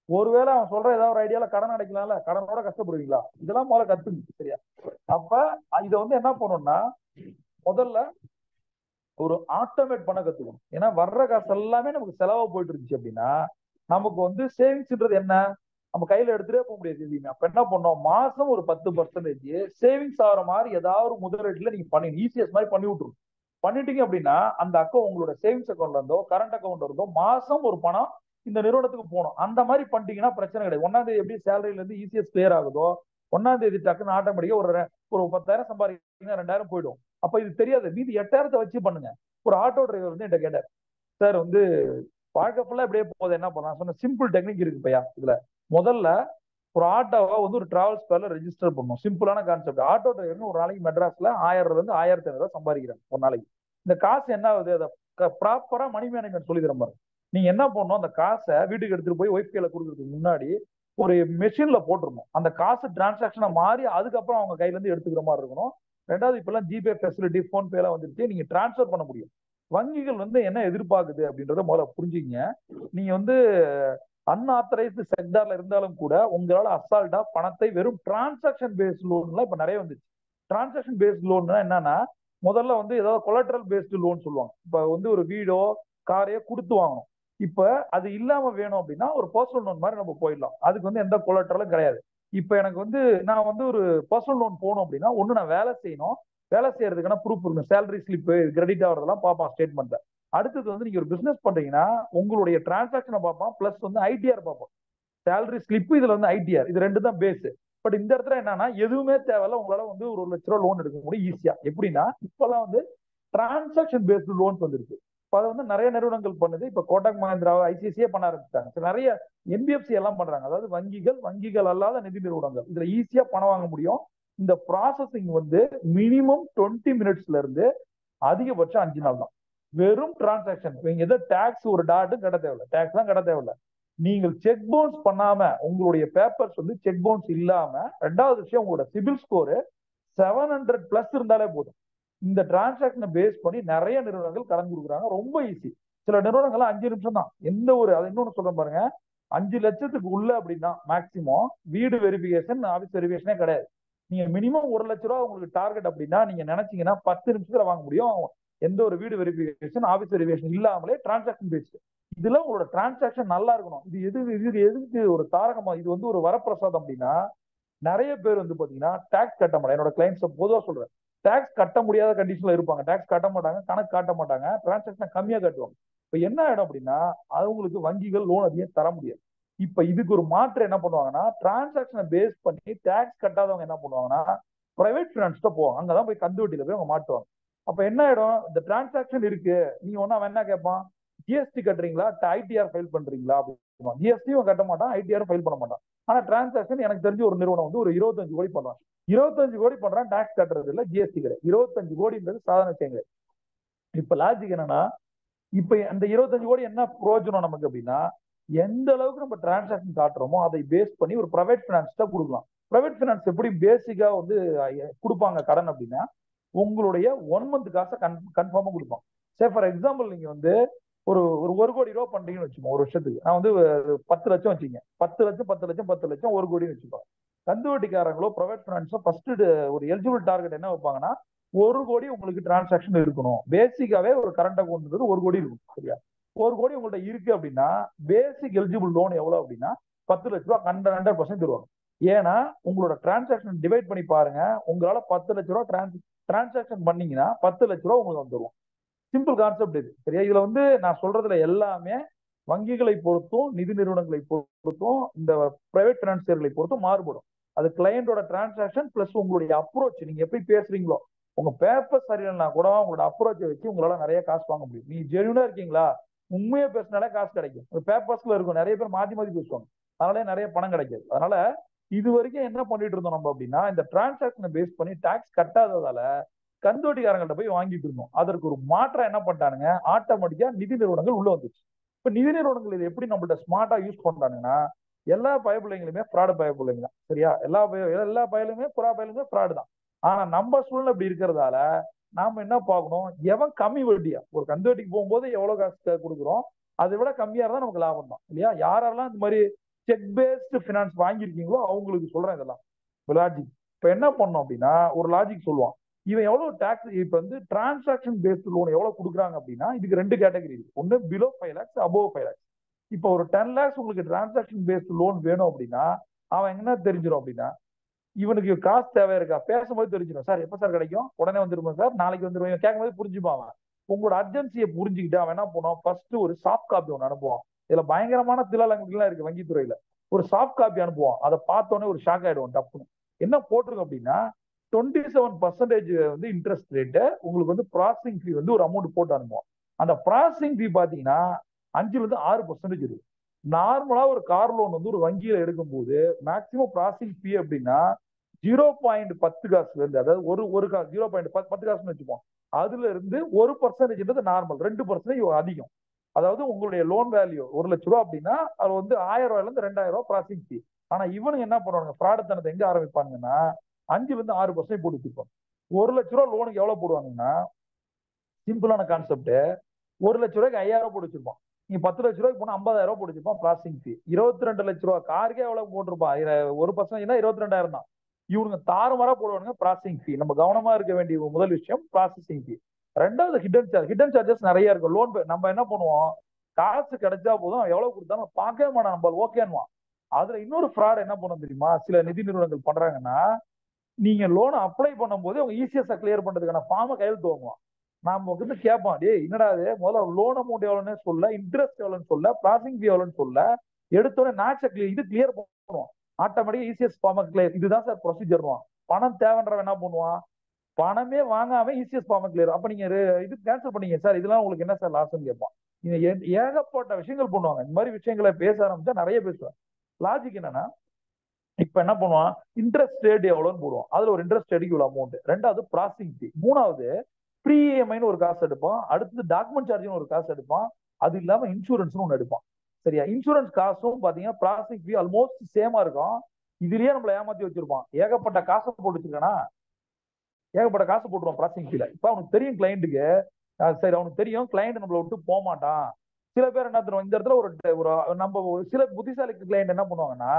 ஒருவேளை அவன் சொல்ற ஏதாவது ஒரு ஐடியால கடன் அடைக்கலாம்ல, கடனோட கஷ்டப்படுவீங்களா? இதெல்லாம் முதல்ல கத்துங்க, சரியா? அப்ப இதை வந்து என்ன பண்ணணும்னா, முதல்ல ஒரு ஆட்டோமேட் பண்ண கத்துக்கணும். ஏன்னா வர்ற காசு எல்லாமே நமக்கு செலவா போயிட்டு இருந்துச்சு அப்படின்னா, நமக்கு வந்து சேவிங்ஸ்ன்றது என்ன? நம்ம கையில எடுத்துட்டே போக முடியாது எதுவுமே. அப்ப என்ன பண்ணோம், மாசம் ஒரு 10% சேவிங்ஸ் ஆகிற மாதிரி ஏதாவது ஒரு முதலீட்டுல நீங்க பண்ணி ஈஸியஸ் மாதிரி பண்ணி விட்டுரும். பண்ணிட்டீங்க அப்படின்னா அந்த அக்கௌண்ட், உங்களோட சேவிங்ஸ் அக்கௌண்ட்ல இருந்தோ கரண்ட் அக்கௌண்ட் இருந்தோ மாசம் ஒரு பணம் இந்த நிறுவனத்துக்கு போகணும். அந்த மாதிரி பண்ணிட்டீங்கன்னா பிரச்சனை கிடையாது. 1ஆம் தேதி எப்படி சேலரியில இருந்து ஈஸியஸ் கிளியர் ஆகுதோ, 1ஆம் தேதி டக்குன்னு ஆட்டோமேட்டிக்கா ஒரு 10,000 சம்பாதிக்கிறீங்கன்னா 2,000 போயிடும். அப்ப இது தெரியாது, மீதி 8,000 வச்சு பண்ணுங்க. ஒரு ஆட்டோ டிரைவர் வந்து என்கிட்ட கேட்டார், சார் வந்து வாழ்க்கை ஃபுல்லா இப்படியே போகுது, என்ன பண்ணலாம்? சொன்ன சிம்பிள் டெக்னிக் இருக்கு பையா இதுல. முதல்ல ஒரு ஆட்டோவை வந்து ஒரு டிராவல்ஸ் பேர்ல ரெஜிஸ்டர் பண்ணணும். சிம்பிளான கான்செப்ட். ஆட்டோ டிரைவர் ஒரு நாளைக்கு மெட்ராஸ்ல 1000 இருந்து 1,500 சம்பாதிக்கிறாங்க ஒரு நாளைக்கு. இந்த காசு என்ன ஆகுது, அதை ப்ராப்பரா மணி மேனேஜ்மெண்ட் சொல்லி தர மாதிரி. நீங்க என்ன பண்ணணும், அந்த காசை வீட்டுக்கு எடுத்துட்டு போய் ஒய்ஃப் கையில கொடுக்கறதுக்கு முன்னாடி ஒரு மெஷின்ல போட்டுருணும். அந்த காசு டிரான்சாக்சனை மாறி அதுக்கப்புறம் அவங்க கையில இருந்து எடுத்துக்கிற மாதிரி இருக்கணும். ரெண்டாவது, இப்ப எல்லாம் ஜிபே ஃபெசிலிட்டி, போன்பே எல்லாம் வந்துருச்சு, நீங்க டிரான்ஸ்ஃபர் பண்ண முடியும். வங்கிகள் வந்து என்ன எதிர்பார்க்குது அப்படின்றத முதல்ல புரிஞ்சுங்க. நீங்க வந்து அன்ஆத்தரைஸ்டு செக்டார்ல இருந்தாலும் கூட உங்களால அசால்ட்டா பணத்தை வெறும் டிரான்சாக்ஷன் பேஸ்ட் லோன்ல இப்ப நிறைய வந்துச்சு. டிரான்சாக்ஷன் பேஸ்ட் லோன்னா என்னன்னா, முதல்ல வந்து ஏதாவது கொலட்ரல் பேஸ்டு லோன் சொல்லுவாங்க. இப்ப வந்து ஒரு வீடோ காரையோ கொடுத்து வாங்கணும். இப்ப அது இல்லாம வேணும் அப்படின்னா ஒரு பர்சனல் லோன் மாதிரி நம்ம போயிடலாம். அதுக்கு வந்து எந்த கொலட்ரலும் கிடையாது. இப்ப எனக்கு வந்து நான் வந்து ஒரு பர்சனல் லோன் போகணும் அப்படின்னா, ஒண்ணு நான் வேலை செய்யணும். வேலை செய்யறதுக்கான ப்ரூஃப் இருக்கணும். சேலரி ஸ்லிப், கிரெடிட் ஆகிறதெல்லாம் பார்ப்பான் ஸ்டேட்மெண்ட்ல. அடுத்தது வந்து நீங்க ஒரு பிசினஸ் பண்றீங்கன்னா உங்களுடைய டிரான்சாக்ஷனை பார்ப்பான், பிளஸ் வந்து ஐடிஆர் பார்ப்போம். சேலரி ஸ்லிப், இதுல வந்து ஐடிஆர், இது ரெண்டு தான் பேஸ். பட் இந்த இடத்துல என்னன்னா எதுவுமே தேவையில்ல, உங்களால வந்து ஒரு 1,00,000 லோன் எடுக்க முடியும் ஈஸியா. எப்படின்னா இப்பெல்லாம் வந்து டிரான்சாக்ஷன் பேஸ்டு லோன்ஸ் வந்துருக்கு. இப்போ அதை வந்து நிறைய நிறுவனங்கள் பண்ணுது. இப்ப கோட்டக் மஹிந்திரா, ஐசிஐசிஐ பண்ண ஆரம்பிச்சிட்டாங்க. நிறைய என்பிஎஃப்சி எல்லாம் பண்றாங்க. அதாவது வங்கிகள் அல்லாத நிதி நிறுவனங்கள் இதுல ஈஸியா பணம் வாங்க முடியும். இந்த ப்ராசஸிங் வந்து மினிமம் 20 மினிட்ஸ்ல இருந்து அதிகபட்சம் 5 நாள் தான். வெறும் டிரான்சாக்ஷன். நீங்க எதோ டாக்ஸ் ஒரு டாட்டும் கட்ட தேவையில்ல, டாக்ஸ் தான் கட்ட தேவையில்ல. நீங்கள் செக் பவுன்ஸ் பண்ணாம, உங்களுடைய பேப்பர்ஸ் வந்து செக் பவுன்ஸ் இல்லாம, ரெண்டாவது விஷயம் உங்களோட சிபில் ஸ்கோர் 700 பிளஸ் இருந்தாலே போதும். இந்த டிரான்சாக்ஷனை பேஸ் பண்ணி நிறைய நிறுவனங்கள் கடன் கொடுக்குறாங்க. ரொம்ப ஈஸி. சில நிறுவனங்கள்லாம் 5 நிமிஷம் தான். எந்த ஒரு அதை இன்னொன்னு சொல்றேன் பாருங்க, 5 லட்சத்துக்கு உள்ள அப்படின்னா மேக்சிமம் வீடு வெரிஃபிகேஷன் ஆபீஸ் வெரிஃபிகேஷனே கிடையாது. நீங்க மினிமம் 1 லட்ச ரூபா உங்களுக்கு டார்கெட் அப்படின்னா நீங்க நினைச்சீங்கன்னா 10 நிமிஷத்துல வாங்க முடியும். எந்த ஒரு வீடு வெரிஃபிகேஷன் ஆபீஸ் வெரிஃபிகேஷன் இல்லாமலே டிரான்சாக்ஷன் பேஸ்ட். இதுல உங்களோட டிரான்சாக்ஷன் நல்லா இருக்கணும். இது எதுக்கு ஒரு தாரகமா, இது வந்து ஒரு வரப்பிரசாதம் அப்படின்னா, நிறைய பேர் வந்து பாத்தீங்கன்னா டாக்ஸ் கட்ட மாட்டாங்க. என்னோட கிளைண்ட்ஸ் பொதுவா சொல்றேன், டாக்ஸ் கட்ட முடியாத கண்டிஷன்ல இருப்பாங்க. டாக்ஸ் கட்ட மாட்டாங்க, கணக்கு காட்ட மாட்டாங்க, டிரான்சாக்ஷன் கம்மியா கட்டுவாங்க. இப்ப என்ன ஆயிடும் அப்படின்னா, அவங்களுக்கு வங்கிகள் லோன் அதிகம் தர முடியாது. இப்ப இதுக்கு ஒரு மாற்று என்ன பண்ணுவாங்கன்னா, டிரான்சாக்ஷனை பேஸ் பண்ணி டாக்ஸ் கட்டாதவங்க என்ன பண்ணுவாங்கன்னா, பிரைவேட் பினான்ஸ்ல போவாங்க. அங்கதான் போய் கந்து வட்டியில போய் அவங்க மாட்டுவாங்க. அப்ப என்ன ஆயிடும், இந்த டிரான்சாக்ஷன் இருக்கு, நீங்க ஒன்னா அவன் என்ன கேட்பான், ஜிஎஸ்டி கட்டுறீங்களா, ஐடிஆர் ஃபைல் பண்றீங்களா அப்படின்னு. ஜிஎஸ்டியும் கட்ட மாட்டான், ஐடிஆர் ஃபைல் பண்ண மாட்டான். ஆனா டிரான்சாக்ஷன் எனக்கு தெரிஞ்ச ஒரு நிறுவனம் வந்து ஒரு 25 கோடி பண்றான். 25 கோடி பண்றான், டாக்ஸ் கட்டுறது இல்ல, ஜிஎஸ்டி கிடையாது. 25 கோடின்றது சாதாரண விஷயம் கிடையாது. இப்ப லாஜிக் என்னன்னா, இப்ப அந்த 25 கோடி என்ன பிரயோஜனம் நமக்கு அப்படின்னா, எந்த அளவுக்கு நம்ம டிரான்சாக்ஷன் காட்டுறோமோ அதை பேஸ் பண்ணி ஒரு பிரைவேட் பினான்ஸ் தான் கொடுக்கலாம். பிரைவேட் பினான்ஸ் எப்படி பேசிக்கா வந்து கொடுப்பாங்க கடன் அப்படின்னா, உங்களுடைய 1 மந்த் காசை கன்ஃபார்மா கொடுப்பாங்க. சே ஃபார் எக்ஸாம்பிள் நீங்க வந்து ஒரு ஒரு 1 கோடி ரூபா பண்றீங்கன்னு வச்சுக்கோங்க ஒரு வருஷத்துக்கு. நான் வந்து 10 லட்சம் வச்சுக்கேன், 10 லட்சம் 10 லட்சம் 10 லட்சம் 1 கோடின்னு வச்சுக்கோங்க. கந்து வட்டிக்காரங்களோ பிரைவேட் பினான்ஸோ ஃபர்ஸ்ட் ஒரு எலிஜிபிள் டார்கெட் என்ன வைப்பாங்கன்னா, 1 கோடி உங்களுக்கு டிரான்சாக்ஷன் இருக்கணும். பேசிக்காவே ஒரு கரண்ட் அக்கௌண்ட் 1 கோடி இருக்கும். சரியா, 1 கோடி உங்கள்ட்ட இருக்கு அப்படின்னா பேசிக் எலிஜிபிள் லோன் எவ்வளவு அப்படின்னா 10 லட்ச ரூபா 100% தருவாங்க. ஏன்னா உங்களோட டிரான்சாக்ஷன் டிவைட் பண்ணி பாருங்க, உங்களால 10 லட்ச ரூபா டிரான்சாக்ஷன் பண்ணீங்கன்னா 10 லட்ச ரூபா உங்களுக்கு வந்துடும். சிம்பிள் கான்செப்ட் இது. சரியா, இதுல வந்து நான் சொல்றதுல எல்லாமே வங்கிகளை பொறுத்தும் நிதி நிறுவனங்களை பொறுத்தும் இந்த பிரைவேட் பினான்சியர்களை பொறுத்தும் மாறுபடும். அது கிளையண்டோட டிரான்சாக்ஷன் பிளஸ் உங்களுடைய அப்ரோச், நீங்க எப்படி பேசுறீங்களோ. உங்க பேப்பர் சரியில்லைன்னா கூட உங்களோட அப்ரோச்சை வச்சு உங்களால நிறைய காசு வாங்க முடியும். நீ ஜெனுவனா இருக்கீங்களா, உண்மையா பேசினாலே காசு கிடைக்கும். பேப்பர்ஸ்ல இருக்கும், நிறைய பேர் மாத்தி மாத்தி பேசுவாங்க, அதனால நிறைய பணம் கிடைக்காது. அதனால இது வரைக்கும் என்ன பண்ணிட்டு இருந்தோம் நம்ம அப்படின்னா, இந்த டிரான்சாக்ஷனை பேஸ் பண்ணி டாக்ஸ் கட்டாததால கந்தோட்டிக்காரங்கள்ட்ட போய் வாங்கிட்டு இருந்தோம். அதற்கு ஒரு மாற்றம் என்ன பண்ணிட்டானுங்க, ஆட்டோமேட்டிக்கா நிதி நிறுவனங்கள் உள்ள வந்துச்சு. இப்ப நிதி நிறுவனங்கள் இது எப்படி நம்மள்ட்ட ஸ்மார்ட்டா யூஸ் பண்றாங்கன்னா, எல்லா பயப்பிள்ளைங்களுமே ஃப்ராடு பயப்பிள்ளைங்க தான். சரியா, எல்லா பயலுமே புறா பயலுமே ஃப்ராடு தான். ஆனா நம்ம சூழ்நிலை இப்படி இருக்கிறதால நாம என்ன பார்க்கணும், எவன் கம்மி வட்டியா ஒரு கந்து வட்டிக்கு போகும்போது எவ்வளவு காசு கொடுக்குறோம், அதை விட கம்மியா இருந்தா நமக்கு லாபம் தான். இல்லையா, யாரெல்லாம் இந்த மாதிரி செக் பேஸ்டு பினான்ஸ் வாங்கியிருக்கீங்களோ அவங்களுக்கு சொல்றேன் இதெல்லாம் லாஜிக். இப்ப என்ன பண்ணோம் அப்படின்னா, ஒரு லாஜிக் சொல்லுவான், இவன் எவ்வளவு டாக்ஸ் இப்ப வந்து டிரான்சாக்ஷன் பேஸ்ட் லோன் எவ்வளவு கொடுக்குறாங்க அப்படின்னா, இதுக்கு 2 கேட்டகரி இருக்கு. ஒன்னு பிலோ 5 lakhs, above 5 lakhs. இப்போ ஒரு 10 lakhs உங்களுக்கு டிரான்சாக்ஷன் பேஸ்ட் லோன் வேணும் அப்படின்னா அவன் என்ன தெரிஞ்சிடும் அப்படின்னா, இவனுக்கு காசு தேவை இருக்கா, பேசும்போது தெரிஞ்சிடும். சார் எப்ப சார் கிடைக்கும், உடனே வந்துருமா சார், நாளைக்கு வந்துருவோம், கேட்கும் போது புரிஞ்சுப்பான் அவன். உங்களோட அர்ஜென்சியை புரிஞ்சுக்கிட்டு அவன் என்ன பண்ணுவான், ஃபர்ஸ்ட் ஒரு சாஃப்ட் காப்பி ஒன்று அனுப்புவான். இதுல பயங்கரமான தில்லாலங்கெல்லாம் இருக்கு வங்கித்துறையில. ஒரு சாஃப்ட் காப்பி அனுப்புவான், அதை பார்த்தோன்னே ஒரு ஷாக் ஆயிடுவோம் டப்புன்னு. என்ன போட்டிருக்கும் அப்படின்னா, 27% வந்து இன்ட்ரெஸ்ட் ரேட்டு, உங்களுக்கு வந்து ப்ராசஸிங் ஃபீ வந்து ஒரு அமௌண்ட் போட்டு அனுப்புவோம். அந்த ப்ராசஸிங் ஃபீ பாத்தீங்கன்னா 5-6% இருக்கு. நார்மலா ஒரு கார் லோன் வந்து ஒரு வங்கியில எடுக்கும்போது மேக்சிமம் ப்ராசஸிங் ஃபீ அப்படின்னா 0.10 காசுல இருந்து, அதாவது ஒரு ஒரு காசு 0.10 காசுன்னு வச்சுப்போம், அதுல இருந்து 1% நார்மல், 2% அதிகம். அதாவது உங்களுடைய லோன் வேல்யூ 1 லட்ச ரூபா அப்படின்னா அது வந்து 1000 ரூபாயில இருந்து 2000 ரூபாய் ப்ராசஸிங் ஃபீ. ஆனா இவனுங்க என்ன பண்ணுவாங்க, ஃப்ராடுத்தனத்தை எங்க ஆரம்பிப்பாங்கன்னா 5-6% போட்டு வச்சிருப்பாங்க. 1 லட்ச ரூபா லோனுக்கு எவ்வளவு போடுவாங்கன்னா, சிம்பிளான கான்செப்ட், 1 லட்ச ரூபாய்க்கு 5000 போட்டு வச்சிருப்பான். நீங்க 10 லட்ச ரூபாய்க்கு போனா 50,000 போட்டு வச்சிருப்பான் ப்ராசஸிங் ஃபீ. 22 லட்ச ரூபா காருக்கே எவ்வளவு போட்டிருப்பான், 1% 22,000 தான். இவனுங்க தாறுமாறா போடுவானுங்க ப்ராசஸிங் ஃபீ. நம்ம கவனமா இருக்க வேண்டிய முதல் விஷயம் ப்ராசஸிங் ஃபீ. ரெண்டாவது ஹிடன் சார்ஜஸ் நிறைய இருக்கும். லோன் நம்ம என்ன பண்ணுவோம், காசு கிடைச்சா போதும், எவ்வளவு கொடுத்தாலும் பார்க்கவே மாட்டான், நம்ம ஓகேன்னுவான். அதுல இன்னொரு ஃப்ராட் என்ன பண்ணும் தெரியுமா, சில நிதி நிறுவனங்கள் பண்றாங்கன்னா, நீங்க லோன் அப்ளை பண்ணும்போது அவங்க இசிஎஸ் கிளியர் பண்றதுக்கான ஃபார்மை கையெழுத்து வாங்குவான். நாம வந்து கேட்பான், டே என்னடா இது, முதல்ல லோன் அமௌண்ட் எவ்வளவுன்னு சொல்ல, இன்ட்ரெஸ்ட் எவ்வளவுன்னு சொல்ல, ப்ராசஸிங் ஃபீ எவ்வளவுன்னு சொல்ல, எடுத்தோடனே நாட்ச இது கிளியர் பண்ணுவோம். ஆட்டோமேட்டிக்கா இசிஎஸ் ஃபார்மை கிளியர், இதுதான் சார் ப்ரொசீஜர். பணம் தேவைன்றவன் என்ன பண்ணுவான், பணமே வாங்காம இசிஎஸ் ஃபார்மை கிளியர், அப்ப நீங்க இது கேன்சல் பண்ணீங்க சார், இதெல்லாம் உங்களுக்கு என்ன சார் லாஸ்ன்னு கேட்பான். நீங்க ஏகப்பட்ட விஷயங்கள் பண்ணுவாங்க. இந்த மாதிரி விஷயங்களை பேச ஆரம்பிச்சா நிறைய பேசுவேன். லாஜிக் என்னன்னா, இப்ப என்ன பண்ணுவான், இன்ட்ரெஸ்ட் ரேட் எவ்வளவுன்னு போடுவோம், அதுல ஒரு இன்ட்ரெஸ்ட் ரேட்டுக்கு இவ்வளவு அமௌண்ட், ரெண்டாவது ப்ராசஸிங் ஃபீ, மூணாவது ப்ரீ இஎம்ஐன்னு ஒரு காசு எடுப்பான், அடுத்தது டாக்குமெண்ட் சார்ஜ்னு ஒரு காசு எடுப்பான், அது இல்லாம இன்சூரன்ஸ்னு ஒன்று எடுப்பான். சரியா, இன்சூரன்ஸ் காசும் பாத்தீங்கன்னா ப்ராசஸிங் ஃபீ ஆல்மோஸ்ட் சேமா இருக்கும். இதுலயே நம்மள ஏமாத்தி வச்சிருப்பான். ஏகப்பட்ட காசை போட்டு வச்சிருக்கானா, ஏகப்பட்ட காசு போட்டுருவான் ப்ராசஸிங் ஃபீல. இப்ப அவனுக்கு தெரியும் கிளைண்ட்டுக்கு சரி அவனுக்கு தெரியும் கிளைண்ட் நம்மளை விட்டு போக மாட்டான். சில பேர் என்ன தருவாங்க இந்த இடத்துல நம்ம சில புத்திசாலி கிளைண்ட் என்ன பண்ணுவாங்கன்னா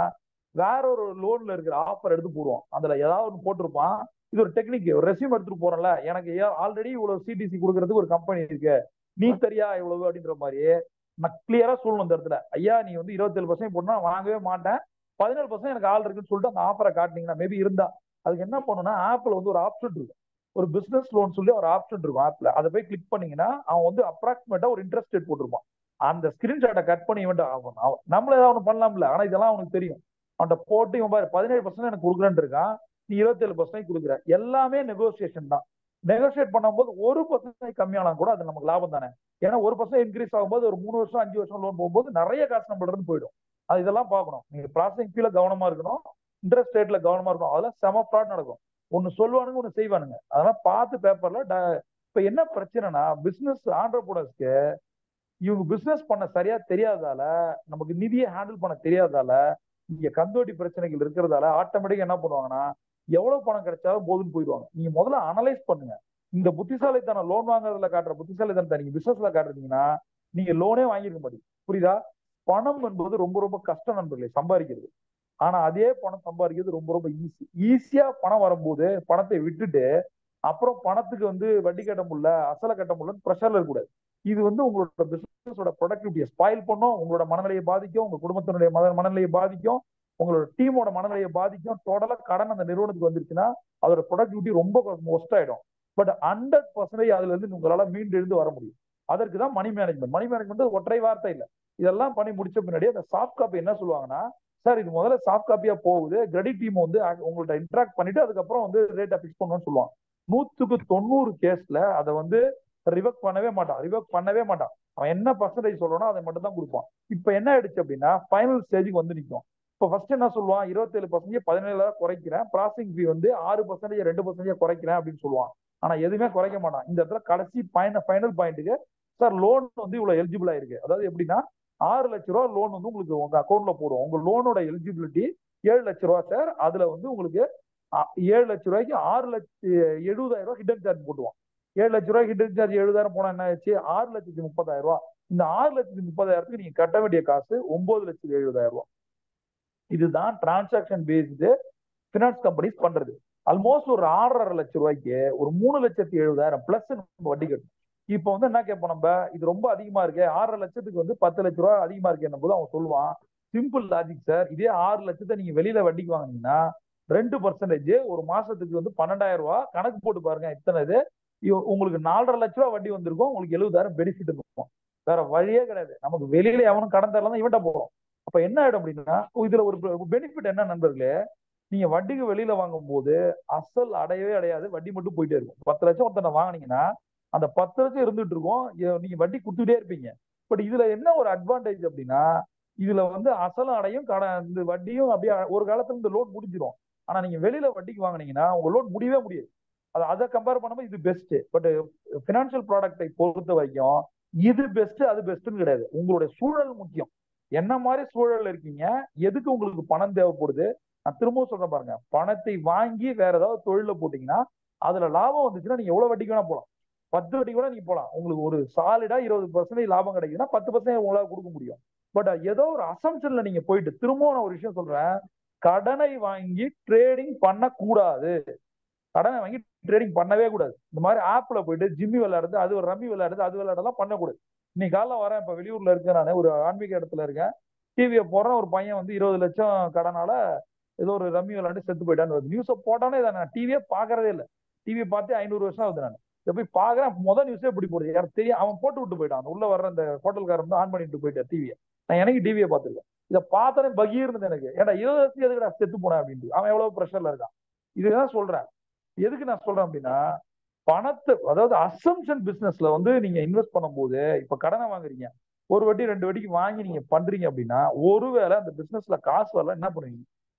வேற ஒரு லோன்ல இருக்கிற ஆஃபர் எடுத்து போடுவோம். அதுல ஏதாவது ஒன்று போட்டிருப்பான். இது ஒரு டெக்னிக். ஒரு ரெஸ்யூம் எடுத்துட்டு போறோம்ல, எனக்கு ஆல்ரெடி இவ்வளவு சிடிசி கொடுக்கறதுக்கு ஒரு கம்பெனி இருக்கு, நீ தெரியா இவ்வளவு அப்படின்ற மாதிரி நான் கிளியரா சொல்லணும் இந்த இடத்துல. ஐயா நீ வந்து 27% போடணும் வாங்கவே மாட்டேன், 17% எனக்கு ஆள் இருக்குன்னு சொல்லிட்டு அந்த ஆஃபரை காட்டினீங்கன்னா மேபி இருந்தா அதுக்கு என்ன பண்ணுன்னா ஆப்ல வந்து ஒரு ஆப்ஷன் இருக்கும், ஒரு பிசினஸ் லோன் சொல்லி ஒரு ஆப்ஷன் இருக்கும் ஆப்ல. அதை போய் கிளிக் பண்ணீங்கன்னா அவன் வந்து அப்ராக்சிமேட்டா ஒரு இன்ட்ரெஸ்ட் ரேட் போட்டிருப்பான். அந்த ஸ்கிரீன்ஷாட்டை கட் பண்ணி இவன் நம்மள ஏதாவது ஒன்று பண்ணலாம்ல, ஆனா இதெல்லாம் அவனுக்கு தெரியும். அவன்கிட்ட போட்டு இவன் பாரு 17% எனக்கு கொடுக்குறேன்னு இருக்கான், நீ 27% கொடுக்குற. எல்லாமே நெகோசியேஷன் தான். நெகோசியேட் பண்ணும்போது 1% கம்மியானா கூட அது நமக்கு லாபம் தானே. ஏன்னா 1% இன்க்ரீஸ் ஆகும்போது ஒரு 3 வருஷம் 5 வருஷம் லோன் போகும்போது நிறைய காசு நம்மள இருந்து போயிடும். அது இதெல்லாம் பார்க்கணும். நீங்க ப்ராசஸிங் ஃபீல கவனமா இருக்கணும், இன்ட்ரெஸ்ட் ரேட்ல கவனமா இருக்கணும். அதெல்லாம் செம ஃப்ராட் நடக்கும். ஒன்னு சொல்லுவானுங்க ஒன்னு செய்வானுங்க, அதெல்லாம் பார்த்து பேப்பர்ல இப்ப என்ன பிரச்சனைனா பிசினஸ் ஆண்டர்பிரினர்ஸ்க்கு இவங்க பிசினஸ் பண்ண சரியா தெரியாதால, நமக்கு நிதியை ஹேண்டில் பண்ண தெரியாதால, இங்க கந்தோட்டி பிரச்சனைகள் இருக்கிறதால ஆட்டோமேட்டிக்கா என்ன பண்ணுவாங்கன்னா எவ்வளவு பணம் கிடைச்சாலும் போதுன்னு போயிடுவாங்க. நீங்க முதல்ல அனலைஸ் பண்ணுங்க. இந்த புத்திசாலித்தனம் லோன் வாங்குறதுல காட்டுற புத்திசாலித்தனத்தை நீங்க பிசினஸ்ல காட்டுறீங்கன்னா நீங்க லோனே வாங்கிருக்க மாட்டீங்க. புரியுதா? பணம் என்பது ரொம்ப ரொம்ப கஷ்டம் நண்பர்களே சம்பாதிக்கிறது. ஆனா அதே பணம் சம்பாதிக்கிறது ரொம்ப ரொம்ப ஈஸி. ஈஸியா பணம் வரும்போது பணத்தை விட்டுட்டு அப்புறம் பணத்துக்கு வந்து வட்டி கட்ட முடியல, அசலை கட்ட முடியலன்னு ப்ரெஷர்ல இருக்கக்கூடாது. இது வந்து உங்களோட பிசினஸோட ப்ரொடக்டிவிட்டியை ஸ்பாயில் பண்ணும், உங்களோட மனநிலையை பாதிக்கும், உங்க குடும்பத்தினுடைய மனநிலையை பாதிக்கும், உங்களோட டீமோட மனநிலையை பாதிக்கும். டோட்டலா கடன் அந்த நிறுவனத்துக்கு வந்துருச்சுன்னா அதோட ப்ரொடக்டிவிட்டி ரொம்ப ஒஸ்ட் ஆயிடும். பட் 100% அதுல இருந்து உங்களால மீண்டு எழுந்து வர முடியும். அதற்கு தான் மணி மேனேஜ்மெண்ட். மணி மேனேஜ்மெண்ட் ஒற்றை வார்த்தை இல்லை. இதெல்லாம் பண்ணி முடிச்ச பின்னாடி அந்த சாஃப்ட் காப்பி என்ன சொல்லுவாங்கன்னா, சார் இது முதல்ல சாஃப்ட் காப்பியா போகுது, கிரெடிட் டீம் வந்து உங்கள்ட்ட இன்ட்ராக்ட் பண்ணிட்டு அதுக்கப்புறம் வந்து ரேட்டை ஃபிக்ஸ் பண்ணணும்னு சொல்லுவாங்க. 100க்கு 90 கேஸ்ல அதை வந்து ரிவர்க் பண்ணவே மாட்டான், ரிவர்க் பண்ணவே மாட்டான். அவன் என்ன பர்சன்டேஜ் சொல்றானோ அதை மட்டும் தான் கொடுப்பான். இப்ப என்ன ஆயிடுச்சு அப்படின்னா ஃபைனல் ஸ்டேஜுக்கு வந்து நிற்கும். இப்ப ஃபர்ஸ்ட் என்ன சொல்லுவான், 27% 17 குறைக்கிறேன், ப்ராசஸிங் ஃபீ வந்து 6% 2% குறைக்கிறேன் அப்படின்னு சொல்லுவான். ஆனா எதுவுமே குறைக்க மாட்டான். இந்த இடத்துல கடைசி ஃபைனல் பாயிண்ட்டுக்கு சார் லோன் வந்து இவ்வளவு எலிஜிபிள் ஆயிருக்கு, அதாவது எப்படின்னா 6 லட்சம் ரூபாய் லோன் வந்து உங்களுக்கு உங்க அக்கௌண்ட்ல போடும். உங்க லோனோட எலிஜிபிலிட்டி 7 லட்சம் ரூபாய் சார். அதுல வந்து உங்களுக்கு 7 லட்சம் ரூபாய்க்கு 6,70,000 ஹிடன் சார்ஜ் போட்டுவான். 7 லட்சம் ரூபாய் ஹிடன் சார்ஜ் 70,000 போனா என்ன ஆச்சு, 6,30,000. இந்த 6,30,000 நீங்க கட்ட வேண்டிய காசு 9,70,000. இதுதான் டிரான்சாக்சன் பேஸ்டு பினான்ஸ் கம்பெனிஸ் பண்றது. ஆல்மோஸ்ட் ஒரு 6,50,000 ஒரு 3,70,000 பிளஸ் வட்டி கட்டணும். இப்ப வந்து என்ன கேட்போம் நம்ம, இது ரொம்ப அதிகமா இருக்கு, 6,50,000 வந்து 10 லட்சம் ரூபாய் அதிகமா இருக்கு போது அவன் சொல்லுவான், சிம்பிள் லாஜிக் சார், இதே 6 லட்சத்தை நீங்க வெளியில வட்டிக்கு வாங்கினீங்கன்னா 2% ஒரு மாசத்துக்கு வந்து 12,000 கணக்கு போட்டு பாருங்க. இத்தனை இது உங்களுக்கு 4,50,000 வட்டி வந்திருக்கும், உங்களுக்கு 70,000 பெனிஃபிட் இருக்கும். வேற வழியே கிடையாது. நமக்கு வெளியில எவனும் கடன் தரலாம் இவன்ட்ட போறோம். அப்ப என்ன ஆயிடும் அப்படின்னா இதுல ஒரு பெனிஃபிட் என்ன நண்பர்களே, நீங்க வட்டிக்கு வெளியில வாங்கும் போது அசல் அடையவே அடையாது, வட்டி மட்டும் போயிட்டே இருக்கும். 10 லட்சம் ஒருத்தனை வாங்கினீங்கன்னா அந்த 10 லட்சம் இருந்துட்டு இருக்கும், நீங்க வட்டி கொடுத்துட்டே இருப்பீங்க. பட் இதுல என்ன ஒரு அட்வான்டேஜ் அப்படின்னா இதுல வந்து அசலும் அடையும் கடன் இந்த வட்டியும் அப்படியே ஒரு காலத்துல இந்த லோன் முடிஞ்சிடும். ஆனா நீங்க வெளியில வட்டிக்கு வாங்கினீங்கன்னா உங்க லோன் முடியவே முடியாது. அதை கம்பேர் பண்ணும்போது இது பெஸ்ட். பட் பினான்சியல் ப்ராடக்டை பொறுத்த வரைக்கும் இது பெஸ்ட் அது பெஸ்ட்னு கிடையாது. உங்களுடைய சூழல் முக்கியம். என்ன மாதிரி சூழல் இருக்கீங்க, எதுக்கு உங்களுக்கு பணம் தேவைப்படுது. நான் திரும்பவும் சொல்றேன் பாருங்க, பணத்தை வாங்கி வேற ஏதாவது தொழில போட்டீங்கன்னா அதுல லாபம் வந்துச்சுன்னா நீங்க எவ்வளவு வட்டிக்கு வேணா போலாம், 10 வட்டி கூட நீங்க போலாம். உங்களுக்கு ஒரு சாலிடா 20% லாபம் கிடைக்குதுன்னா 10% உங்களால கொடுக்க முடியும். பட் ஏதோ ஒரு அசம்ஷன்ல நீங்க போயிட்டு திரும்பவும் நான் ஒரு விஷயம் சொல்றேன், கடனை வாங்கி ட்ரேடிங் பண்ணக்கூடாது. கடனை வாங்கி ட்ரேடிங் பண்ணவே கூடாது. இந்த மாதிரி ஆப்ல போயிட்டு ஜிம்மி விளையாடுறது, அது ஒரு ரம்மி விளையாடுறது, அது விளையாடலாம் பண்ணக்கூடாது. இன்னைக்கு காலைல வரேன், இப்ப வெளியூர்ல இருக்கேன், நான் ஒரு ஆன்மீக இடத்துல இருக்கேன், டிவியை போடுறேன், ஒரு பையன் வந்து 20 லட்சம் கடனால ஏதோ ஒரு ரம்மி விளையாண்டு செத்து போயிட்டான்னு நியூஸை போட்டானே இதை நான் டிவியே பாக்குறதே இல்லை. டிவியை பார்த்து 500 வருஷம் ஆகுது. நான் இதை போய் பாக்குறேன், முதல் நியூஸே இப்படி போடுது, யாரும் தெரியும், அவன் போட்டு விட்டு போயிட்டான், உள்ள வர்ற அந்த ஹோட்டல்காரன் வந்து ஆன் பண்ணிட்டு போயிட்டான் டிவியை. நான் எனக்கு டிவியை பார்த்துருக்கேன். இதை பார்த்தோன்னே பகீர்னு எனக்கு, ஏன்னா 20 லட்சம் எதுக்கு நான் செத்து போனேன் அப்படின்ட்டு. அவன் எவ்வளவு ப்ரெஷர்ல இருக்கான். இதுதான் சொல்றேன். எதுக்கு நான் சொல்றேன் அப்படின்னா பணத்தை, அதாவது அசம்ஷன் பிசினஸ்ல வந்து நீங்க இன்வெஸ்ட் பண்ணும்போது இப்ப கடனை வாங்குறீங்க, ஒரு வட்டி 2 வட்டிக்கு வாங்கி நீங்க பண்றீங்க அப்படின்னா ஒருவேளை அந்த பிசினஸ்ல காசு வரல என்ன பண்ணுவீங்க.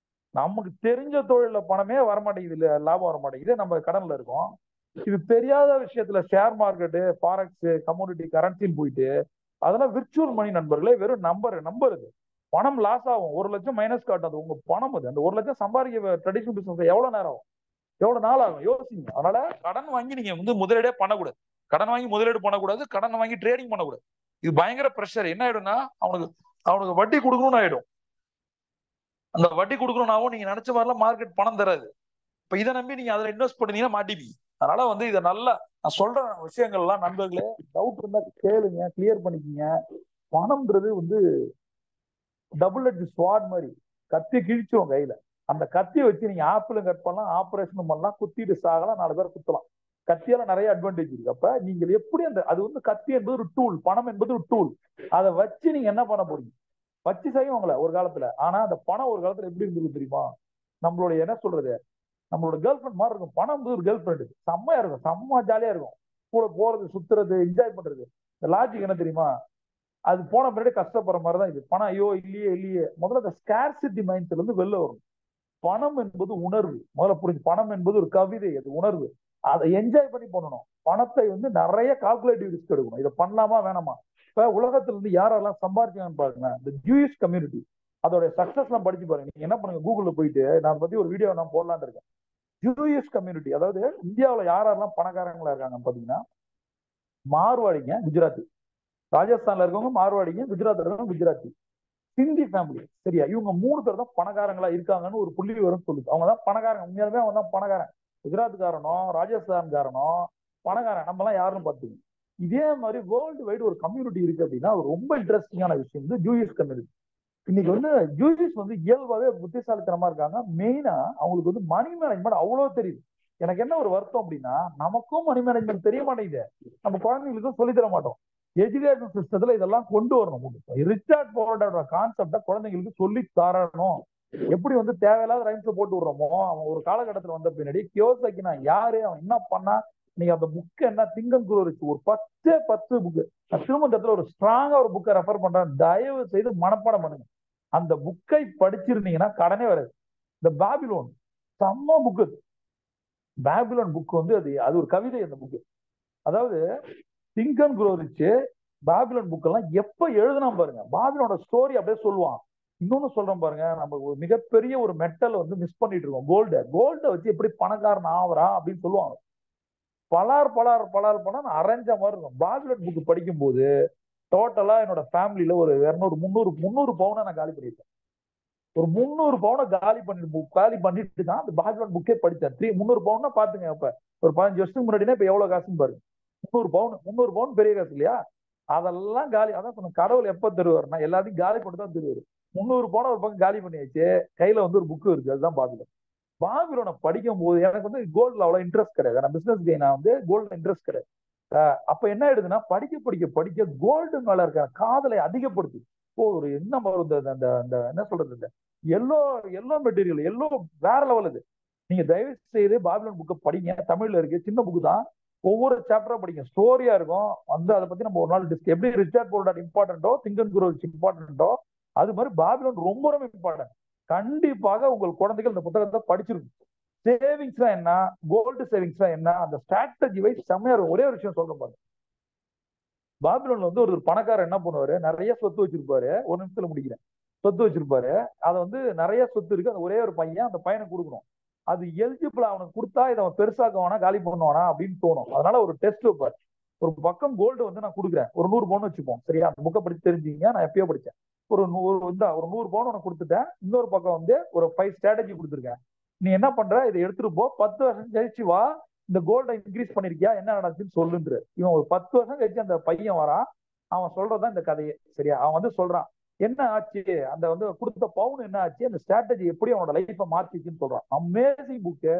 நமக்கு தெரிஞ்ச தொழில பணமே வரமாட்டேங்குது, இல்ல லாபம் வர மாட்டேங்குது, நம்ம கடன்ல இருக்கோம். இது தெரியாத விஷயத்துல ஷேர் மார்க்கெட்டு, ஃபாரெக்ஸ், கமோடிட்டி, கரன்சின்னு போயிட்டு அதெல்லாம் விர்ச்சுவல் மணி நண்பர்களே, வெறும் நம்பர் இது. பணம் லாஸ் ஆகும், 1 லட்சம் மைனஸ் காட்டாது உங்க பணம். அது அந்த 1 லட்சம் சம்பாதிக்க ட்ரெடிஷனல் பிசினஸ் எவ்வளவு நேரம் ஆகும், எவ்வளவு நாள் ஆகும் யோசிங்க. அதனால கடன் வாங்கி நீங்க வந்து முதலீடே பண்ணக்கூடாது. கடன் வாங்கி முதலீடு பண்ணக்கூடாது, கடன் வாங்கி ட்ரேடிங் பண்ணக்கூடாது. இது பயங்கர ப்ரெஷர். என்ன ஆயிடும்னா அவனுக்கு அவனுக்கு வட்டி கொடுக்கணும்னு ஆயிடும். அந்த வட்டி கொடுக்கணும்னாவும் நீங்க நினைச்ச மாதிரிலாம் மார்க்கெட் பணம் தராது. இப்ப இதை நம்பி நீங்க அதுல இன்வெஸ்ட் பண்ணீங்கன்னா மாட்டிப்பீங்க. அதனால வந்து இதை நல்லா நான் சொல்ற விஷயங்கள்லாம் நண்பர்களே, டவுட் இருந்தா கேளுங்க, கிளியர் பண்ணிக்கீங்க. பணம்ன்றது வந்து டபுள் எட்ஜ் ஸ்வாட் மாதிரி, கத்தி கிழிச்சோம் கையில. அந்த கத்தியை வச்சு நீங்க ஆப்பிளும் கட் பண்ணலாம், ஆபரேஷனும் பண்ணலாம், குத்திட்டு சாகலாம், 4 பேர் குத்தலாம். கத்தியால நிறைய அட்வான்டேஜ் இருக்கு. அப்ப நீங்க எப்படி அந்த அது வந்து கத்தி என்பது ஒரு டூல், பணம் என்பது ஒரு டூல். அதை வச்சு நீங்க என்ன பண்ண போறீங்க? வச்சு செய்வாங்களே ஒரு காலத்துல. ஆனா அந்த பணம் ஒரு காலத்துல எப்படி இருந்தது தெரியுமா? நம்மளுடைய என்ன சொல்றது, நம்மளோட கேர்ள் ஃபிரெண்ட் மாதிரி இருக்கும். பணம் வந்து ஒரு கேர்ள் ஃபிரெண்ட், செம்மையா இருக்கும், செம்ம ஜாலியா இருக்கும். கூட போறது, சுத்துறது, என்ஜாய் பண்றது. இந்த லாஜிக் என்ன தெரியுமா? அது போன பின்னாடி கஷ்டப்படுற மாதிரி தான் இது. பணம் ஐயோ இல்லையே இல்லையே. முதல்ல அந்த ஸ்கேர்சிட்டி மைண்ட்ல இருந்து வெளில வரும். பணம் என்பது உணர்வு. முதல்ல புரிஞ்சு, பணம் என்பது ஒரு கவிதை, அது உணர்வு. அதை என்ஜாய் பண்ணி பண்ணணும். பணத்தை வந்து நிறைய கால்குலேட்டிவ் ரிஸ்க் எடுக்கணும். இதை பண்ணலாமா வேணாமா? இப்ப உலகத்துல இருந்து யாரெல்லாம் சம்பாதிச்சாங்கன்னு பாருங்க, இந்த ஜூயிஷ் கம்யூனிட்டி அதோட சக்சஸ் எல்லாம் படிச்சு பாருங்க. நீங்க என்ன பண்ணுங்க, கூகுள்ல போயிட்டு நான் அதை பத்தி ஒரு வீடியோ நான் போடலான்னு இருக்கேன். ஜூயிஷ் கம்யூனிட்டி, அதாவது இந்தியாவில் யாரெல்லாம் பணக்காரங்களா இருக்காங்க பாத்தீங்கன்னா, மார்வாடிங்க குஜராத்தி, ராஜஸ்தான்ல இருக்கவங்க மார்வாடிங்க, குஜராத்ல இருக்கவங்க குஜராத்தி, சிந்தி ஃபேமிலி, சரியா? இவங்க 3 பேர் தான் பணக்காரங்களா இருக்காங்கன்னு ஒரு புள்ளி விவரம் சொல்லுது. அவங்க தான் பணக்காரங்க, உண்மையாலுமே அவங்க தான் பணக்காரன். குஜராத்காரனும் ராஜஸ்தான்காரனும் பணக்காரன். நம்ம எல்லாம் யாருன்னு பாத்தீங்க. இதே மாதிரி வேர்ல்டு வைடு ஒரு கம்யூனிட்டி இருக்கு அப்படின்னா, அது ரொம்ப இன்ட்ரெஸ்டிங்கான விஷயம் வந்து ஜூயிஷ் கம்யூனிட்டி. இன்னைக்கு வந்து ஜூயிஷ் வந்து இயல்பாவே புத்திசாலித்தனமா இருக்காங்க. மெயினா அவங்களுக்கு வந்து மணி மேனேஜ்மெண்ட் அவ்வளவு தெரியுது. எனக்கு என்ன ஒரு வருத்தம் அப்படின்னா, நமக்கும் மணி மேனேஜ்மெண்ட் தெரிய மாட்டேங்குது, நம்ம குழந்தைங்களுக்கும் சொல்லி தர மாட்டோம். எஜுகேஷன் சிஸ்டத்துல இதெல்லாம் கொண்டு வரணும். ரிச்சர்ட் போர்டோட கான்செப்டை குழந்தைங்களுக்கு சொல்லி தரணும். எப்படி வந்து தேவையில்லாத ரைம்ஸ் போட்டு விடுறோமோ, அவன் ஒரு காலகட்டத்தில் வந்த பின்னாடி கியோசாக்கி நான் யாரு, அவன் என்ன பண்ணா, நீங்க அந்த புக் என்ன திங்கம் குரோரிச்சு ஒரு 10 புக்கு, திரும்ப இந்த இடத்துல ஒரு ஸ்ட்ராங்கா ஒரு புக்கை ரெஃபர் பண்றேன், தயவு செய்து மனப்பாடம் பண்ணுங்க. அந்த புக்கை படிச்சிருந்தீங்கன்னா கடனே வராது. இந்த பாபிலோன் செம்ம புக்கு. பாபிலோன் புக் வந்து அது அது ஒரு கவிதை. அந்த புக்கு, அதாவது think and grow rich, Babylon book எல்லாம் எப்ப எழுதுனா பாருங்க, பாபிலோனோட ஸ்டோரி அப்படியே சொல்லுவான். இன்னொன்னு சொல்றேன் பாருங்க, நம்ம ஒரு மிகப்பெரிய ஒரு மெட்டல் வந்து மிஸ் பண்ணிட்டு இருக்கோம், கோல்டை வச்சு எப்படி பணக்காரன் ஆவறா அப்படின்னு சொல்லுவாங்க. பலார் பலார் பலார் பணம் அரைஞ்ச மாதிரி இருக்கும். பாபிலோன் புக் படிக்கும் போது டோட்டலா என்னோட ஃபேமிலியில ஒரு 200 300 பவுனை நான் காலி பண்ணிட்டேன். ஒரு 300 பவுனை காலி பண்ணிட்டு தான் அந்த பாபிலோன் புக்கே படித்தேன். 300 பவுன்னா பாத்துங்க, இப்ப ஒரு 15 வருஷத்துக்கு முன்னாடினா இப்ப எவ்வளவு காசுன்னு பாருங்க. 300 பவுன் பெரிய காசு இல்லையா? அதெல்லாம் காலி. அதான் சொன்ன, கடவுள் எப்ப தருவாருன்னா எல்லாத்தையும் காலி பண்ணி தான் தருவாரு. 300 பவுனை ஒரு பக்கம் காலி பண்ணியாச்சு, கையில வந்து ஒரு புக்கு இருக்கு, அதுதான் பாபிலோன். பாபிலோனை படிக்கும் போது எனக்கு வந்து கோல்டுல அவ்வளவு இன்ட்ரெஸ்ட் கிடையாது. நான் பிசினஸ் கை, நான் வந்து கோல்டுல இன்ட்ரெஸ்ட் கிடையாது. அப்ப என்ன ஆயிடுதுன்னா, படிக்க படிக்க படிக்க கோல்டு மேல இருக்கிற காதலை அதிகப்படுத்து. ஓ, ஒரு என்ன அந்த என்ன சொல்றது, இந்த எல்லோ எல்லோ மெட்டீரியல், எல்லோ வேற லெவல். இது நீங்க தயவு செய்து பாபிலோன் புக்கை படிங்க. தமிழ்ல இருக்கு, சின்ன புக்கு தான். ஒவ்வொரு சாப்டரா படிங்க, ஸ்டோரியா இருக்கும். வந்து அதை பத்தி நம்ம ஒரு நாள் எப்படி ரிச்சர்ட் போல்டர் இம்பார்ட்டன்டோ, திங்க் அண்ட் க்ரோ ரிச் இம்பார்ட்டன்டோ, அது மாதிரி பாபிலோன் ரொம்ப ரொம்ப இம்பார்ட்டன்ட். கண்டிப்பாக உங்கள் குழந்தைகள் இந்த புத்தகத்தை படிச்சிருக்கும். சேவிங்ஸ் என்ன, கோல்டு சேவிங்ஸ் என்ன, அந்த ஸ்ட்ராட்டஜி வைஸ் செம்மையா இருக்கும். ஒரே ஒரு விஷயம் சொல்றேன் பாருங்க, பாபிலோன்ல வந்து ஒரு பணக்காரர் என்ன பண்ணுவாரு, நிறைய சொத்து வச்சிருப்பாரு. ஒரு நிமிஷத்துல முடிக்கிறேன். சொத்து வச்சிருப்பாரு. அதை வந்து நிறைய சொத்து இருக்கு, அந்த ஒரே ஒரு பையன், அந்த பையனை கொடுக்கணும். அது எலிஜிபிள் அவனுக்கு கொடுத்தா இதை அவன் பெருசாக்குவானா காலி பண்ணுவானா அப்படின்னு தோணும். அதனால ஒரு டெஸ்ட் வைப்பார். ஒரு பக்கம் கோல்டு வந்து நான் கொடுக்குறேன், ஒரு 100 பவுன் வச்சுப்போம், சரியா? அந்த புக்கை படிச்சு தெரிஞ்சுங்க, நான் எப்பயோ படிச்சேன். ஒரு 100 பவுன் உனக்கு கொடுத்துட்டேன். இன்னொரு பக்கம் வந்து ஒரு 5 ஸ்ட்ராட்டஜி கொடுத்துருக்கேன். நீ என்ன பண்ற, இதை எடுத்துட்டு போ, 10 வருஷம் கழிச்சு வா, இந்த கோல்டை இன்க்ரீஸ் பண்ணிருக்கியா, என்ன நடந்துச்சுன்னு சொல்லுன்ற. இவன் ஒரு 10 வருஷம் கழிச்சு அந்த பையன் வரான், அவன் சொல்றதான் இந்த கதையே, சரியா? அவன் வந்து சொல்றான் என்ன ஆச்சு, அந்த வந்து கொடுத்த பவுன் என்ன ஆச்சு, அந்த ஸ்ட்ராட்டஜி எப்படி அவனோட லைஃப்பை மாத்திச்சுன்னு சொல்றான். Amazing book.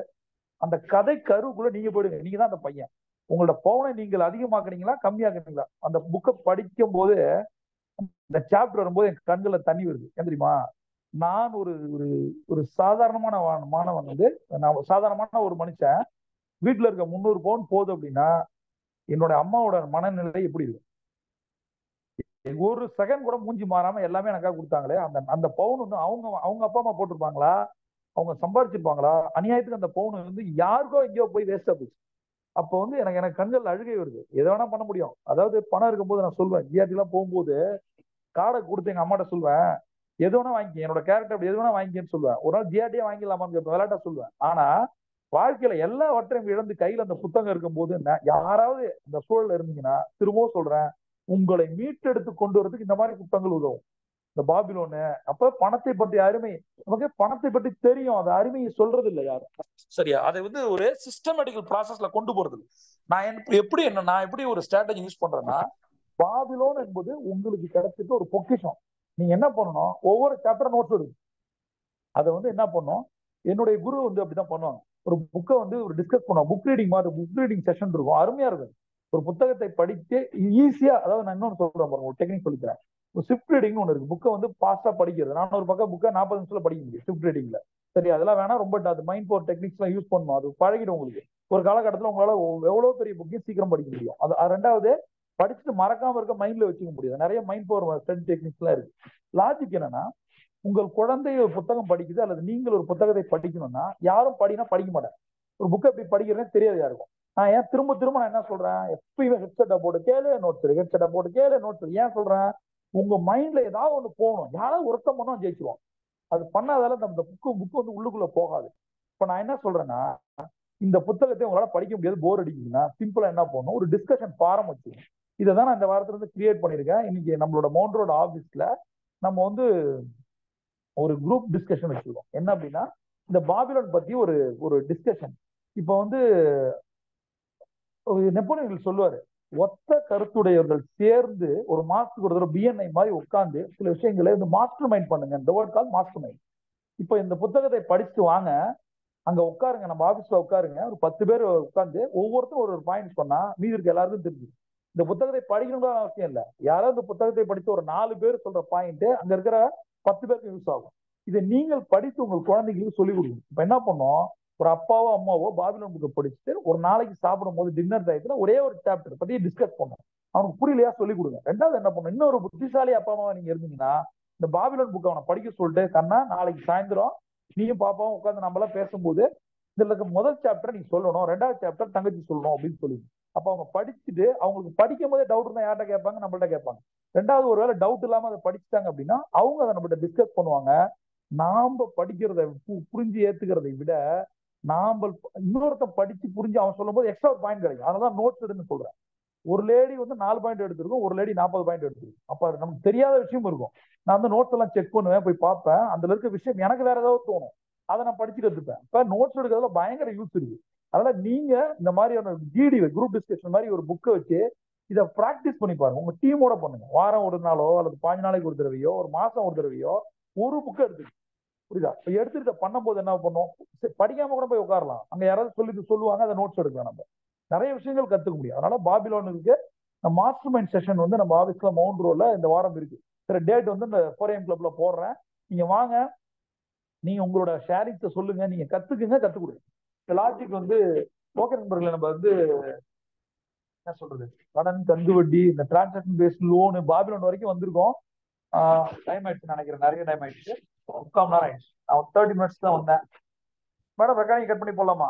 அந்த கதை கருவுக்குள்ள நீங்க போயிடுங்க, நீங்க தான் அந்த பையன். உங்களோட பவுனை நீங்கள் அதிகமாக்குனீங்களா கம்மியாக்குனீங்களா? அந்த புக்கை படிக்கும் போது, இந்த சாப்டர் வரும்போது என் கண்களை தண்ணி வருது. ஏன் தெரியுமா? நான் ஒரு ஒரு ஒரு சாதாரணமான மாணவன் வந்து, நான் சாதாரணமான ஒரு மனுஷன், வீட்டுல இருக்க 300 பவுன் போகுது அப்படின்னா என்னோட அம்மாவோட மனநிலை எப்படி இருக்கும்? ஒரு செகண்ட் கூட மூஞ்சி மாறாம எல்லாமே எனக்காக கொடுத்தாங்களே, அந்த அந்த பவுன் வந்து அவங்க அவங்க அப்பா அம்மா போட்டிருப்பாங்களா, அவங்க சம்பாதிச்சிருப்பாங்களா? அநியாயத்துக்கு அந்த பவுன் வந்து யாருக்கோ எங்கேயோ போய் வேஸ்டா போச்சு. அப்போ வந்து எனக்கு எனக்கு கண்கள் அழுகை வருது. எதை வேணா பண்ண முடியும். அதாவது பணம் இருக்கும்போது நான் சொல்லுவேன், ஜிஆர்டி எல்லாம் போகும்போது கார்டை கொடுத்து எங்க அம்மாட்ட சொல்லுவேன், எது வேணா வாங்கிக்க, என்னோட கேரக்டர் அப்படி எது வேணா வாங்கிக்கன்னு சொல்லுவேன். ஒரு நாள் ஜிஆர்டியே வாங்கிடலாமான்னு விளையாட்டா சொல்லுவேன். ஆனா வாழ்க்கையில எல்லாவற்றையும் இழந்து கையில அந்த புத்தகம் இருக்கும்போது யாராவது இந்த சூழல் இருந்தீங்கன்னா, திரும்பவும் சொல்றேன், உங்களை மீட்டெடுத்து கொண்டு வரதுக்கு இந்த மாதிரி புத்தகங்கள் உதவும். இந்த பாபிலோனு, அப்ப பணத்தை பற்றிய அருமை, நமக்கு பணத்தை பற்றி தெரியும், அது அருமையை சொல்றது இல்லை யாரும். சரியா? அதை வந்து ஒரு சிஸ்டமேட்டிக்கல் ப்ராசஸ்ல கொண்டு போறது. நான் எப்படி ஒரு ஸ்ட்ராட்டஜி யூஸ் பண்றேன்னா, பாபிலோன் என்பது உங்களுக்கு கிடைச்சிட்டு ஒரு பொக்கிஷம். நீங்க என்ன பண்ணணும், ஒவ்வொரு சாப்டர் நோட்ஸ் எடுக்கும். அதை வந்து என்ன பண்ணும், என்னுடைய குரு வந்து அப்படிதான் பண்ணுவாங்க. ஒரு புக்கை வந்து ஒரு டிஸ்கஸ் பண்ணுவாங்க. புக் ரீடிங் மாதிரி புக் ரீடிங் செஷன் இருக்கும், அருமையா இருக்கும். ஒரு புத்தகத்தை படித்து ஈஸியா, அதாவது நான் இன்னொன்று சொல்றேன் பாருங்க, ஒரு டெக்னிக் சொல்லிக்கிறேன். ஒரு ஷிஃப்ட் ரீடிங்னு ஒன்று இருக்கு. புக்கை வந்து ஃபாஸ்டா படிக்கிறது. 400 பக்கம் புக்கை 40 நிமிஷத்துல படிக்க முடியும் ஷிஃப்ட் ரீடிங்ல. சரி, அதெல்லாம் வேணா, ரொம்ப அது மைண்ட் பவர் டெக்னிக்ஸ் எல்லாம் யூஸ் பண்ணணும். அது பழகிடும் உங்களுக்கு. ஒரு காலகட்டத்தில் உங்களால எவ்வளவு பெரிய புக்கையும் சீக்கிரம் படிக்க முடியும். அது ரெண்டாவது, படிச்சுட்டு மறக்காம இருக்க மைண்ட்ல வச்சுக்க முடியாது. நிறைய மைண்ட் பவர் டெக்னிக்ஸ் எல்லாம் இருக்கு. லாஜிக் என்னன்னா, உங்கள் குழந்தை ஒரு புத்தகம் படிக்குது அல்லது நீங்கள் ஒரு புத்தகத்தை படிக்கணும்னா, யாரும் படினா படிக்க மாட்டாங்க. ஒரு புக்கை எப்படி படிக்கிறேன்னு தெரியாது யாருக்கும். நான் ஏன் திரும்ப திரும்ப நான் என்ன சொல்றேன், எப்பயுமே ஹெட்செட்டை போட்டு கேளு நோட்ஸ், ஹெட்செட்டை போட்டு கேளு நோட்ஸ். ஏன் சொல்றேன், உங்க மைண்ட்ல ஏதாவது ஒண்ணு போகணும். யாராவது ஒருத்தம் பண்ணா ஜெயிச்சிருவோம். அது பண்ணாதால இந்த புக்கு வந்து உள்ளுக்குள்ள போகாது. இப்ப நான் என்ன சொல்றேன்னா, இந்த புத்தகத்தை உங்களால படிக்க முடியாது, போர் அடிக்குதுன்னா சிம்பிளா என்ன பண்ணணும், ஒரு டிஸ்கஷன் ஃபாரம் வச்சுக்கணும். இதை தான் நான் இந்த வாரத்துல இருந்து கிரியேட் பண்ணிருக்கேன். இன்னைக்கு நம்மளோட மவுண்ட் ஆபீஸ்ல நம்ம வந்து ஒரு குரூப் டிஸ்கஷன் வச்சிருக்கோம். என்ன அப்படின்னா, இந்த பாபிலோன் பத்தி ஒரு ஒரு டிஸ்கஷன். இப்ப வந்து நெப்போலியன் சொல்லுவாரு, ஒத்த கருத்துடையவர்கள் சேர்ந்து ஒரு மாசத்துக்கு ஒரு தடவை பிஎன்ஐ மாதிரி உட்கார்ந்து சில விஷயங்களை வந்து மாஸ்டர் மைண்ட் பண்ணுங்க. இந்த வேர்ட் கால் மாஸ்டர் மைண்ட். இப்ப இந்த புத்தகத்தை படிச்சுட்டு வாங்க, அங்க உட்காருங்க, நம்ம ஆபீஸ்ல உட்காருங்க, ஒரு 10 பேர் உட்கார்ந்து ஒவ்வொருத்தரும் ஒரு பாயிண்ட் சொன்னா மீதி இருக்க எல்லாருக்கும் தெரிஞ்சு. இந்த புத்தகத்தை படிக்கணும்னு அவசியம் இல்லை. யாராவது இந்த புத்தகத்தை படிச்சு ஒரு 4 பேர் சொல்ற பாயிண்ட் அங்க இருக்கிற 10 பேருக்கு யூஸ் ஆகும். இதை நீங்கள் படித்து உங்கள் குழந்தைங்களுக்கு சொல்லிக் கொடுக்கணும். இப்ப என்ன பண்ணோம், ஒரு அப்பாவோ அம்மாவோ பாபிலோன் புக்கை படிச்சுட்டு ஒரு நாளைக்கு சாப்பிடும் போது டின்னர் டயத்துல ஒரே ஒரு சாப்டர் பத்தி டிஸ்கஸ் பண்ணும். அவனுக்கு புரியலையா சொல்லிக் கொடுங்க. ரெண்டாவது என்ன பண்ணும், இன்னொரு புத்திசாலி அப்பா அம்மாவா நீங்க இருந்தீங்கன்னா, இந்த பாபிலோன் புக்கை அவனை படிக்க சொல்லிட்டு, கண்ணா நாளைக்கு சாயந்தரம் நீயும் பாப்பாவும் உட்காந்து நம்மளாம் பேசும்போது இதுல இருக்க முதல் சாப்டர் நீங்க சொல்லணும், ரெண்டாவது சாப்டர் தங்கச்சி சொல்லணும் அப்படின்னு சொல்லி. அப்ப அவங்க படிச்சுட்டு அவங்களுக்கு படிக்கும் போதே டவுட் இருந்தா யார்கிட்ட கேட்பாங்க, நம்மள்ட்ட கேட்பாங்க. ரெண்டாவது, ஒருவேளை டவுட் இல்லாம அதை படிச்சுட்டாங்க அப்படின்னா அவங்க அதை நம்மகிட்ட டிஸ்கஸ் பண்ணுவாங்க. நாம படிக்கிறத புரிஞ்சு ஏத்துக்கிறதை விட நாம இன்னொருத்த படிச்சு புரிஞ்சு அவன் சொல்லும் போது எக்ஸ்ட்ரா பாயிண்ட் கிடைக்கும். அதனால நோட்ஸ் எடுன்னு சொல்றேன். ஒரு லேடி வந்து 4 பாயிண்ட் எடுத்திருக்கும், ஒரு லேடி 40 பாயிண்ட் எடுத்திருக்கும். அப்ப நமக்கு தெரியாத விஷயம் இருக்கும். நான் வந்து நோட்ஸ் எல்லாம் செக் பண்ணுவேன், போய் பார்ப்பேன். அதுல இருக்க விஷயம் எனக்கு வேற ஏதாவது தோணும், அதை நான் படிச்சுட்டு எடுத்துப்பேன். இப்ப நோட்ஸ் எடுக்கிறதுல பயங்கர யூஸ் இருக்கு. அதனால நீங்க இந்த மாதிரியான ஜிடி குரூப் டிஸ்கஷன் மாதிரி ஒரு புக்கை வச்சு இதை பிராக்டிஸ் பண்ணி பாருங்க. உங்க டீமோட பண்ணுங்க. வாரம் ஒரு நாளோ அல்லது 15 நாளைக்கு ஒரு தடவையோ, ஒரு மாசம் ஒரு தடவையோ ஒரு புக்கை எடுத்துக்க. புரியுதா? இப்ப எடுத்துட்டு பண்ணும்போது என்ன பண்ணும், படிக்காம கூட போய் உட்காரலாம். அங்க யாராவது சொல்லுவாங்க, அதை நோட்ஸ் எடுக்கலாம். நம்ம நிறைய விஷயங்கள் கத்துக்க முடியும். அதனால பாபிலோனுக்கு மாஸ்டர் மைண்ட் செஷன் வந்து நம்ம ஆபீஸ்ல மவுண்ட் ரோல இந்த வாரம் இருக்கு. சரி, டேட் வந்து இந்த 4AM கிளப்ல போடுறேன். நீங்க வாங்க, நீங்க உங்களோட ஷேரிங்ஸை சொல்லுங்க, நீங்க கத்துக்குங்க, கத்துக் கொடுங்க. லாஜிக் வந்து ஓகே நண்பர்களே, நம்ம வந்து என்ன சொல்றது, கடன், கந்து வட்டி, இந்த டிரான்சாக்ஷன் பேஸ்ட் லோனு, பாபிலோன் வரைக்கும் வந்திருக்கோம். டைம் ஆயிடுச்சு நினைக்கிறேன், நிறைய டைம் ஆயிடுச்சு. 3/4 மணி நேரம் ஆயிடுச்சு. நான் 30 மினிட்ஸ் தான் வந்தேன். மேடம் ரெக்கார்டிங் கட் பண்ணி போடலாமா?